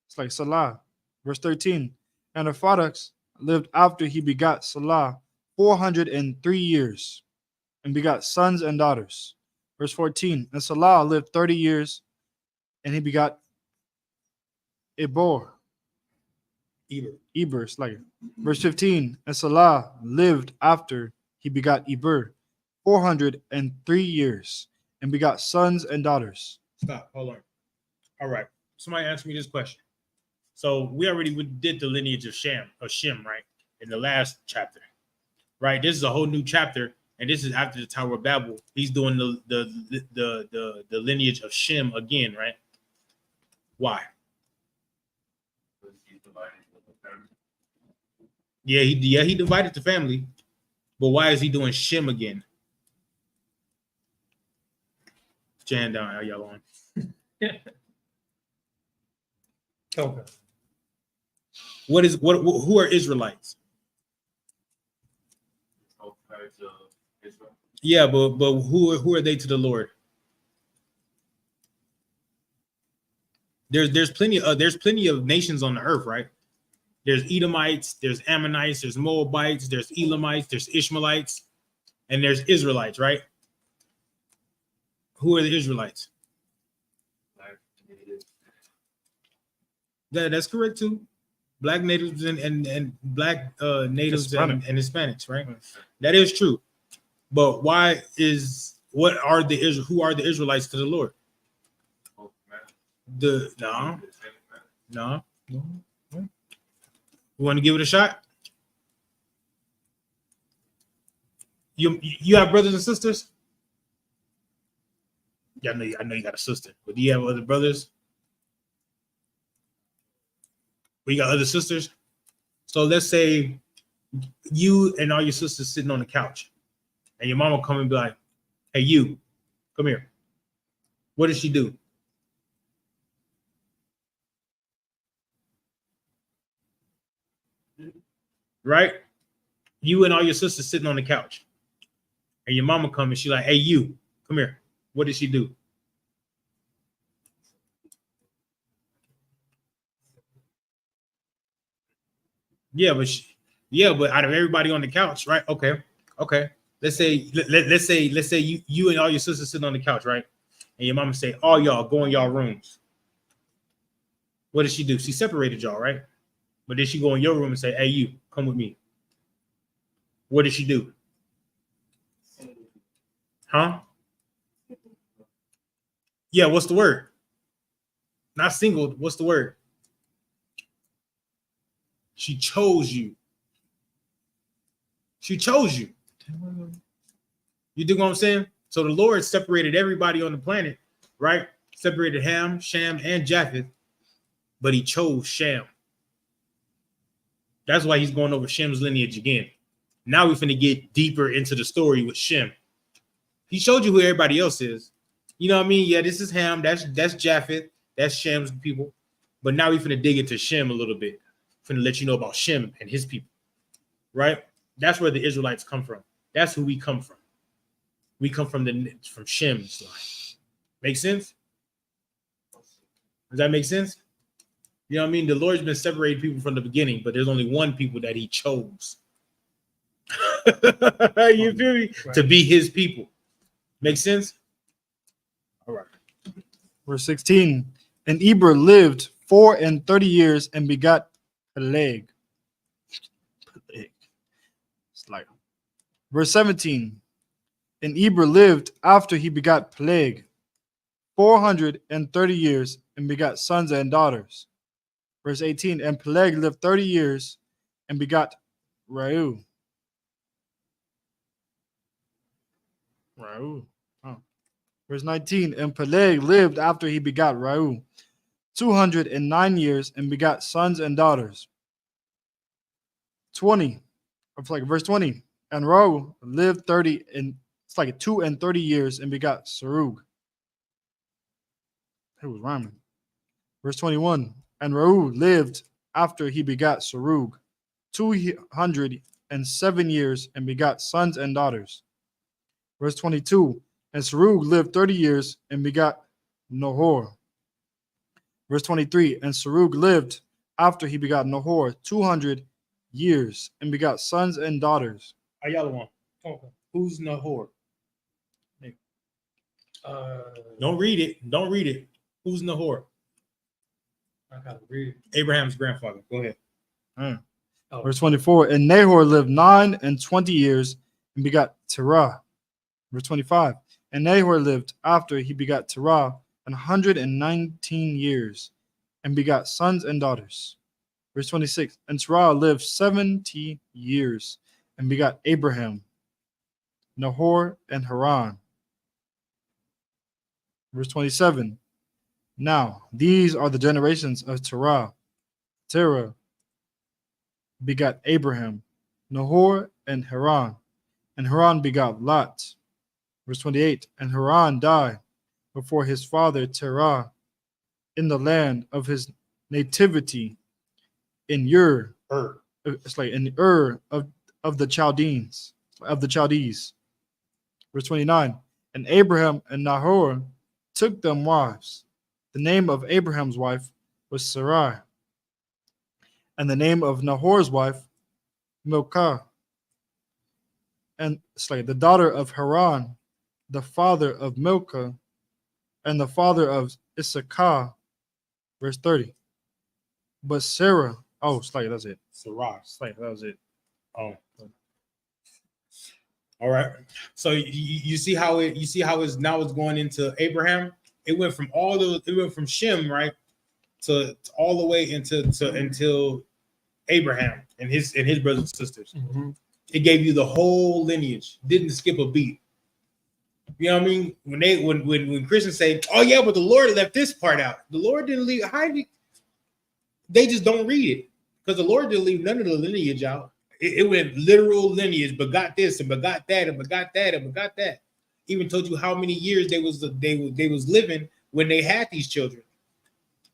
It's like Salah. Verse 13. And Araphaxad lived after he begot Salah 403 years and begot sons and daughters. Verse 14. And Salah lived 30 years and he begot Eber. It's like verse 15. And Salah lived after he begot Eber 403 years and begot sons and daughters. Stop. Hold on. All right. Somebody asked me this question. So we already did the lineage of Shem, right? In the last chapter, right? This is a whole new chapter, and this is after the Tower of Babel. He's doing the lineage of Shem again, right? Why? Yeah, he divided the family, but why is he doing Shem again? Put your hand down, how y'all on? Okay. Who are Israelites? Yeah, but who are they to the Lord? There's plenty of nations on the earth, right? There's Edomites, there's Ammonites, there's Moabites, there's Elamites, there's Ishmaelites, and there's Israelites, right? Who are the Israelites? That's correct too. Black natives and black natives and Hispanics, right? That is true. But who are the Israelites to the Lord? No. You want to give it a shot? You have brothers and sisters? Yeah, I know you got a sister, but do you have other brothers? We got other sisters. So let's say you and all your sisters sitting on the couch, and your mama come and be like, "Hey, you, come here." What does she do? Right? You and all your sisters sitting on the couch, and your mama come and she's like, "Hey, you, come here." What does she do? Yeah, but out of everybody on the couch, right? Okay. Let's say you and all your sisters sitting on the couch, right? And your mama say, "All y'all go in y'all rooms." What does she do? She separated y'all, right? But then she go in your room and say, "Hey, you, come with me." What did she do? Huh? Yeah, what's the word? Not singled. What's the word? She chose you. She chose you. You do what I'm saying? So the Lord separated everybody on the planet, right? Separated Ham, Shem, and Japheth, but he chose Shem. That's why he's going over Shem's lineage again. Now we're finna get deeper into the story with Shem. He showed you who everybody else is. You know what I mean? Yeah, this is Ham. That's Japheth. That's Shem's people. But now we're finna dig into Shem a little bit. Finna let you know about Shem and his people. Right? That's where the Israelites come from. That's who we come from. We come from Shem's line. Make sense? Does that make sense? You know what I mean? The Lord's been separating people from the beginning, but there's only one people that he chose. You feel me? Right. To be his people. Make sense? All right. Verse 16. And Eber lived 34 years and begot Peleg. It's like verse 17. And Eber lived after he begot Peleg 430 years and begot sons and daughters. Verse 18. And Peleg lived 30 years and begot Reu. Oh. Verse 19. And Peleg lived after he begot Reu 209 years and begot sons and daughters. 20. It's like verse 20. And Reu lived 30 years and begot Serug. It was rhyming. Verse 21. And Reu lived after he begot Serug 207 years and begot sons and daughters. Verse 22. And Serug lived 30 years and begot Nahor. Verse 23. And Serug lived after he begot Nahor 200 years and begot sons and daughters. Ayala, okay. Who's Nahor? Don't read it. Don't read it. Who's Nahor? I gotta read it. Abraham's grandfather. Go ahead. Oh. Verse 24. And Nahor lived 29 years and begot Terah. Verse 25. And Nahor lived after he begot Terah 119 years and begot sons and daughters. Verse 26. And Terah lived 70 years and begot Abraham, Nahor, and Haran. Verse 27. Now, these are the generations of Terah. Terah begot Abraham, Nahor, and Haran begot Lot. Verse 28. And Haran died before his father Terah in the land of his nativity in Ur. It's like in Ur of the Chaldees. Verse 29. And Abraham and Nahor took them wives. The name of Abraham's wife was Sarai, and the name of Nahor's wife, Milcah. And it's like the daughter of Haran, the father of Milcah, and the father of Isupk. Verse 30. But Sarah, it's like that's it. Sarai. It's like that was it. Oh. All right. So you see how it's now it's going into Abraham. It went from Shem, right, to all the way until Abraham and his brothers and sisters. Mm-hmm. It gave you the whole lineage. Didn't skip a beat. You know what I mean? When Christians say, "Oh yeah, but the Lord left this part out," the Lord didn't leave. They just don't read it because the Lord didn't leave none of the lineage out. It went literal lineage, begot this and begot that and begot that and begot that. Even told you how many years they was living when they had these children,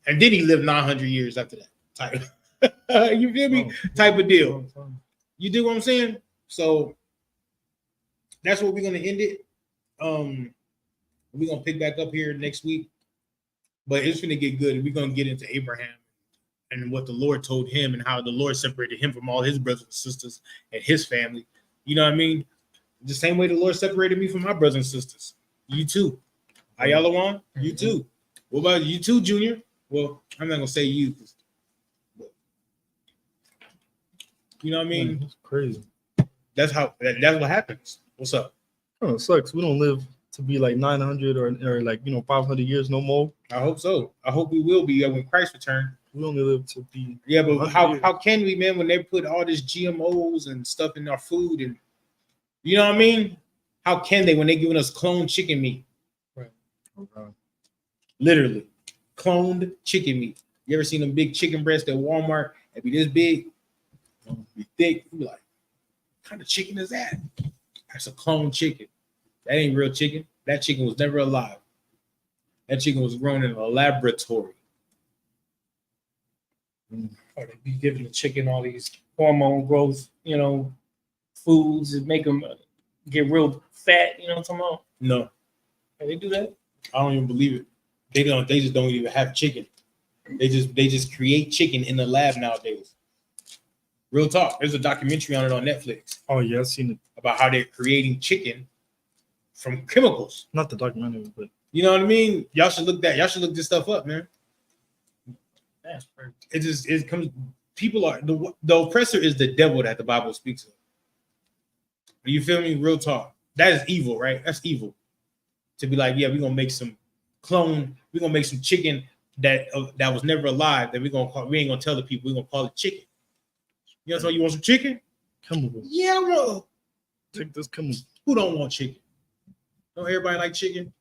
and then he lived 900 years after that. Type, you feel me? Type of deal. You do what I'm saying? So that's what we're gonna end it. We're gonna pick back up here next week, but it's gonna get good. We're gonna get into Abraham and what the Lord told him and how the Lord separated him from all his brothers and sisters and his family. You know what I mean? The same way the Lord separated me from my brothers and sisters. You too. Ayalawan, you too. What about you too, Junior? Well, I'm not gonna say you. You know what I mean? That's crazy. That's what happens. What's up? Oh, it sucks. We don't live to be like 900 or like 500 years no more. I hope so. I hope we will be when Christ returns. We only live to be. Yeah, but 100 how years. how can we, man, when they put all this GMOs and stuff in our food, and you know what I mean? How can they when they giving us cloned chicken meat? Oh, God. Literally, cloned chicken meat. You ever seen them big chicken breasts at Walmart? They be this big, be thick. You be like, what kind of chicken is that? That's a cloned chicken. That ain't real chicken. That chicken was never alive. That chicken was grown in a laboratory. Or they be giving the chicken all these hormone growth, foods that make them get real fat. You know what I'm talking about? No, Can they do that? I don't even believe it. They don't. They just don't even have chicken. They just create chicken in the lab nowadays. Real talk. There's a documentary on it on Netflix Oh yeah, I've seen it. about how they're creating chicken from chemicals. Not the documentary, but You know what I mean? Y'all should look that. Y'all should look this stuff up, man. That's crazy. It comes. People are the oppressor is the devil that the Bible speaks of. You feel me? Real talk. That is evil, right? That's evil. To be like, yeah, we're gonna make some clone. We're gonna make some chicken that was never alive. That we ain't gonna tell the people. We're gonna call it chicken. You know what? You want some chicken? chemical. Yeah, bro. Take this chemical. Who don't want chicken? Don't everybody like chicken?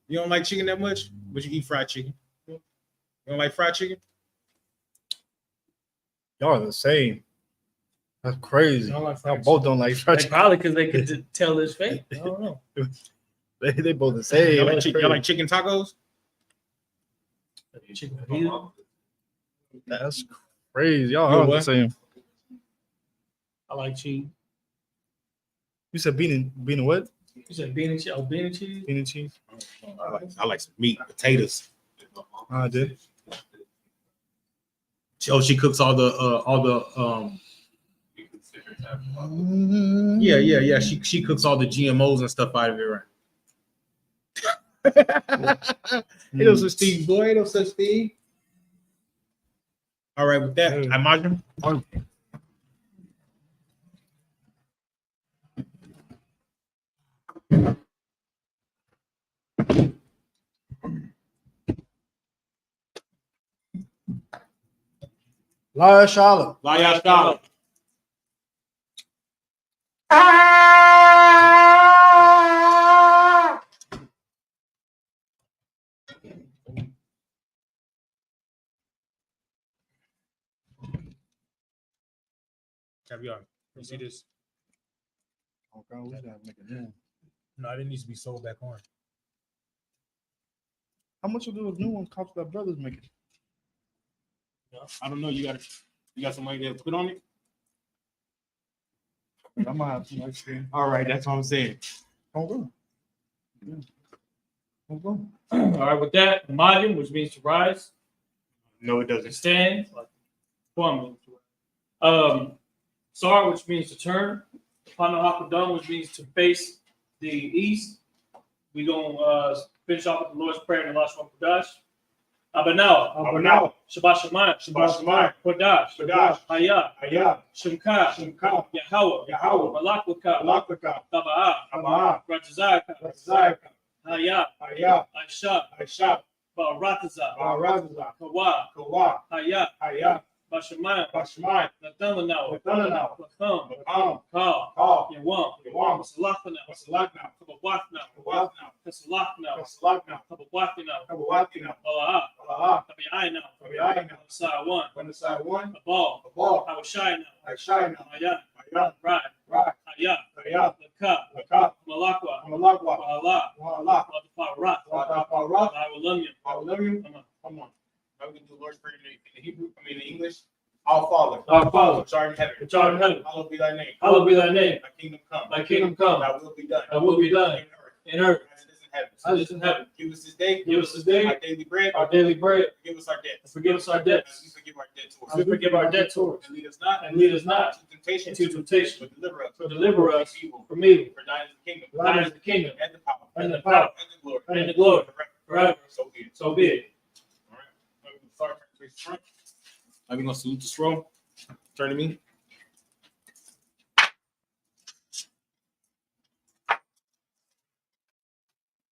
You don't like chicken that much, but you eat fried chicken. You don't like fried chicken? Y'all are the same. That's crazy. Don't like Y'all fried both don't like fried They chicken. probably because they could tell it's fake. I don't know. They both the same. Y'all like, That's y'all like crazy. chicken tacos? Chicken fajita. That's crazy. Y'all You are the what? same. I like cheese. You said bean and what? You said bean and cheese? Oh, bean and cheese? Bean and cheese. I like some meat, potatoes. I did. She cooks all the yeah. She cooks all the GMOs and stuff out of it, right? Hey, those are Steve boy. Those are Steve. All right, with that, I imagine. La Shala. Laya Shala. Caviar. You see this? Okay, we gotta make it in. No, it needs to be sold back on. How much of those new ones cost that brothers making? I don't know. You got some money to put on it? I might have some extra. All right, that's what I'm saying. Okay. Okay. All right, with that, Majim, which means to rise, No, it to doesn't. stand, like form. Sar, which means to turn. Pano Hakadam, which means to face the east. We're going to finish off with the Lord's Prayer and the last one, Kodash. Abanao. Abanao. Shabbat Shemayim. Shabbat Shemayim. Kodash. Kodash. Hayah. Hayah. Shemka. Shemka. Yahweh. Yahweh. Malakwaka. Malakaka. Taba'ah. Abaa. Ratazaka. Ratazaka. Hayah. Hayah. Aisha. Aisha. Ba'arataza. Ba'araza. Kawa. Kawa. Hayah. Hayah. Bashemayim. Bashmai. Nathanaw. Nathanaw. Lakam. Bakam. Kal. Kal. Yawam. Yawam. Masalachana. Masalakna. Kabawatna. Kawatna. Kasalachna. Masalakna. Kabawatna. Kawawatina. Balaa. Alaha. Tabi'ayna. Tabi'ayna. Sa'awan. When the side one, Abal. the ball. Hawashayna. Aishayna. Hayan. Hayah. Right. Right. Hayah. Hayah. Laka. Laka. Malakwa. Amalagwa. Ba'ala. Wa'ala. Wadaparat. Wa'ala. Ba'awalamya. Hallelujah. Come on. Come on. Now we can do Lord's Prayer in the Hebrew, in English. Our Father. Our Father, which art in heaven. which art in heaven, Hallowed be thy name. hallowed be thy name. Thy kingdom come. Thy kingdom come. Thy will be done. Thy will be done In earth in earth as it is in heaven. as it is in heaven. Give us this day. Give us this day our daily bread. our daily bread. Forgive us our debts. Forgive us our As debts. we forgive our debtors. As we forgive our debtors. And lead us not. And lead us not into temptation. into temptation, But deliver us. but deliver us from evil. from evil. For thine is the kingdom. Thine is the kingdom, And the power. and the power, And the glory. and the glory, forever. So be it. So be it. All right. Now we can start to face the front. Now we're gonna salute the scroll. Turn to me.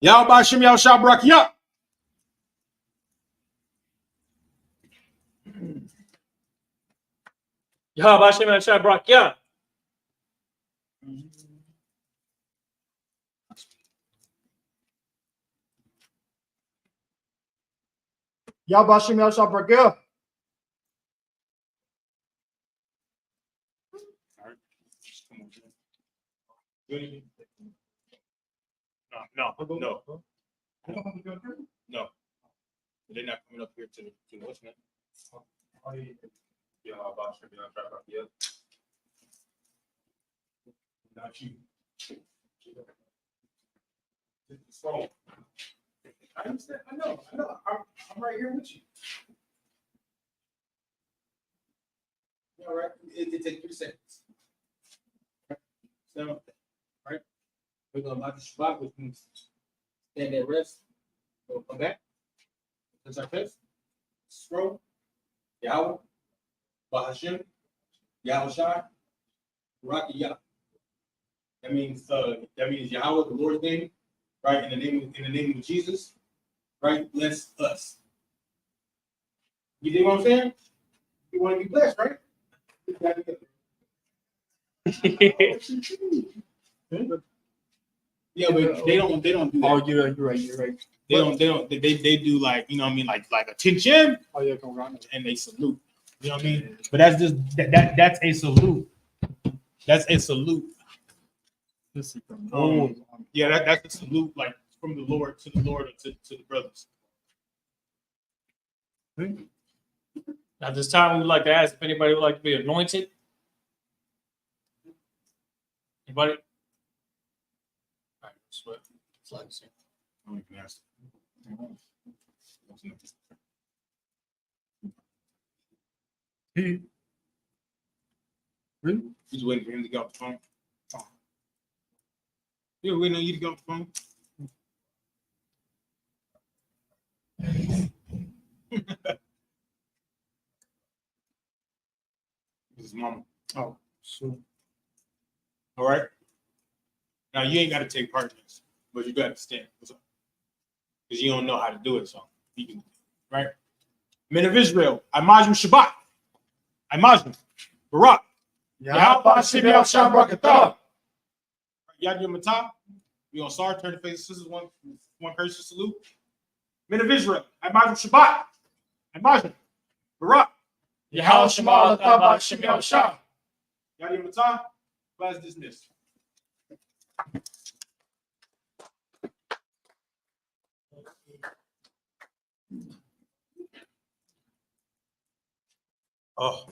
Y'all Bashim, y'all Shabrak, yeah. Yahweh Hashem Yahshua Barakia. Yahweh Hashem Yahshua Barakia. No. No. They're not coming up here to the what's name? Yeah, about to be on track up here. Not you. It's phone. I understand. I know. I'm right here with you. All right. It takes 3 seconds. So, right. We're gonna about to Shabbat, which means stand there, rest. We'll come back. That's our face. Scroll. Yahweh. Bahashim. Yahweh Shai. Rocky Yah. That means Yahweh, the Lord's name, right? In the name of Jesus, right? Bless us. You dig what I'm saying? You want to be blessed, right? Yeah, but they don't do that. Oh, you're right. They do like, you know what I mean, like attention, Oh, yeah, come on. and they salute. You know what I mean? But that's just that's a salute. That's a salute. Yeah, that's a salute, like from the Lord to the brothers. At this time, we would like to ask if anybody would like to be anointed. Anybody? All right, sweat. Flag is here. I don't even ask. Really? He's waiting for him to get off the phone. Yeah, waiting on you to get off the phone. This is mama. Oh, so All right. Now you ain't got to take part in this, but you got to stand. What's up? Because you don't know how to do it, so you can, right? Men of Israel, Imajim Shabbat, Imajim Barak, Yahweh Hashem Yahshua Barakatah. Yad Yom Matah. We gonna start. Turn the face. This is one person salute. Men of Israel, Imajim Shabbat, Imajim Barak, Yahweh Shema Hashem Yahshua. Yad Yom Matah. Class dismissed. Oh.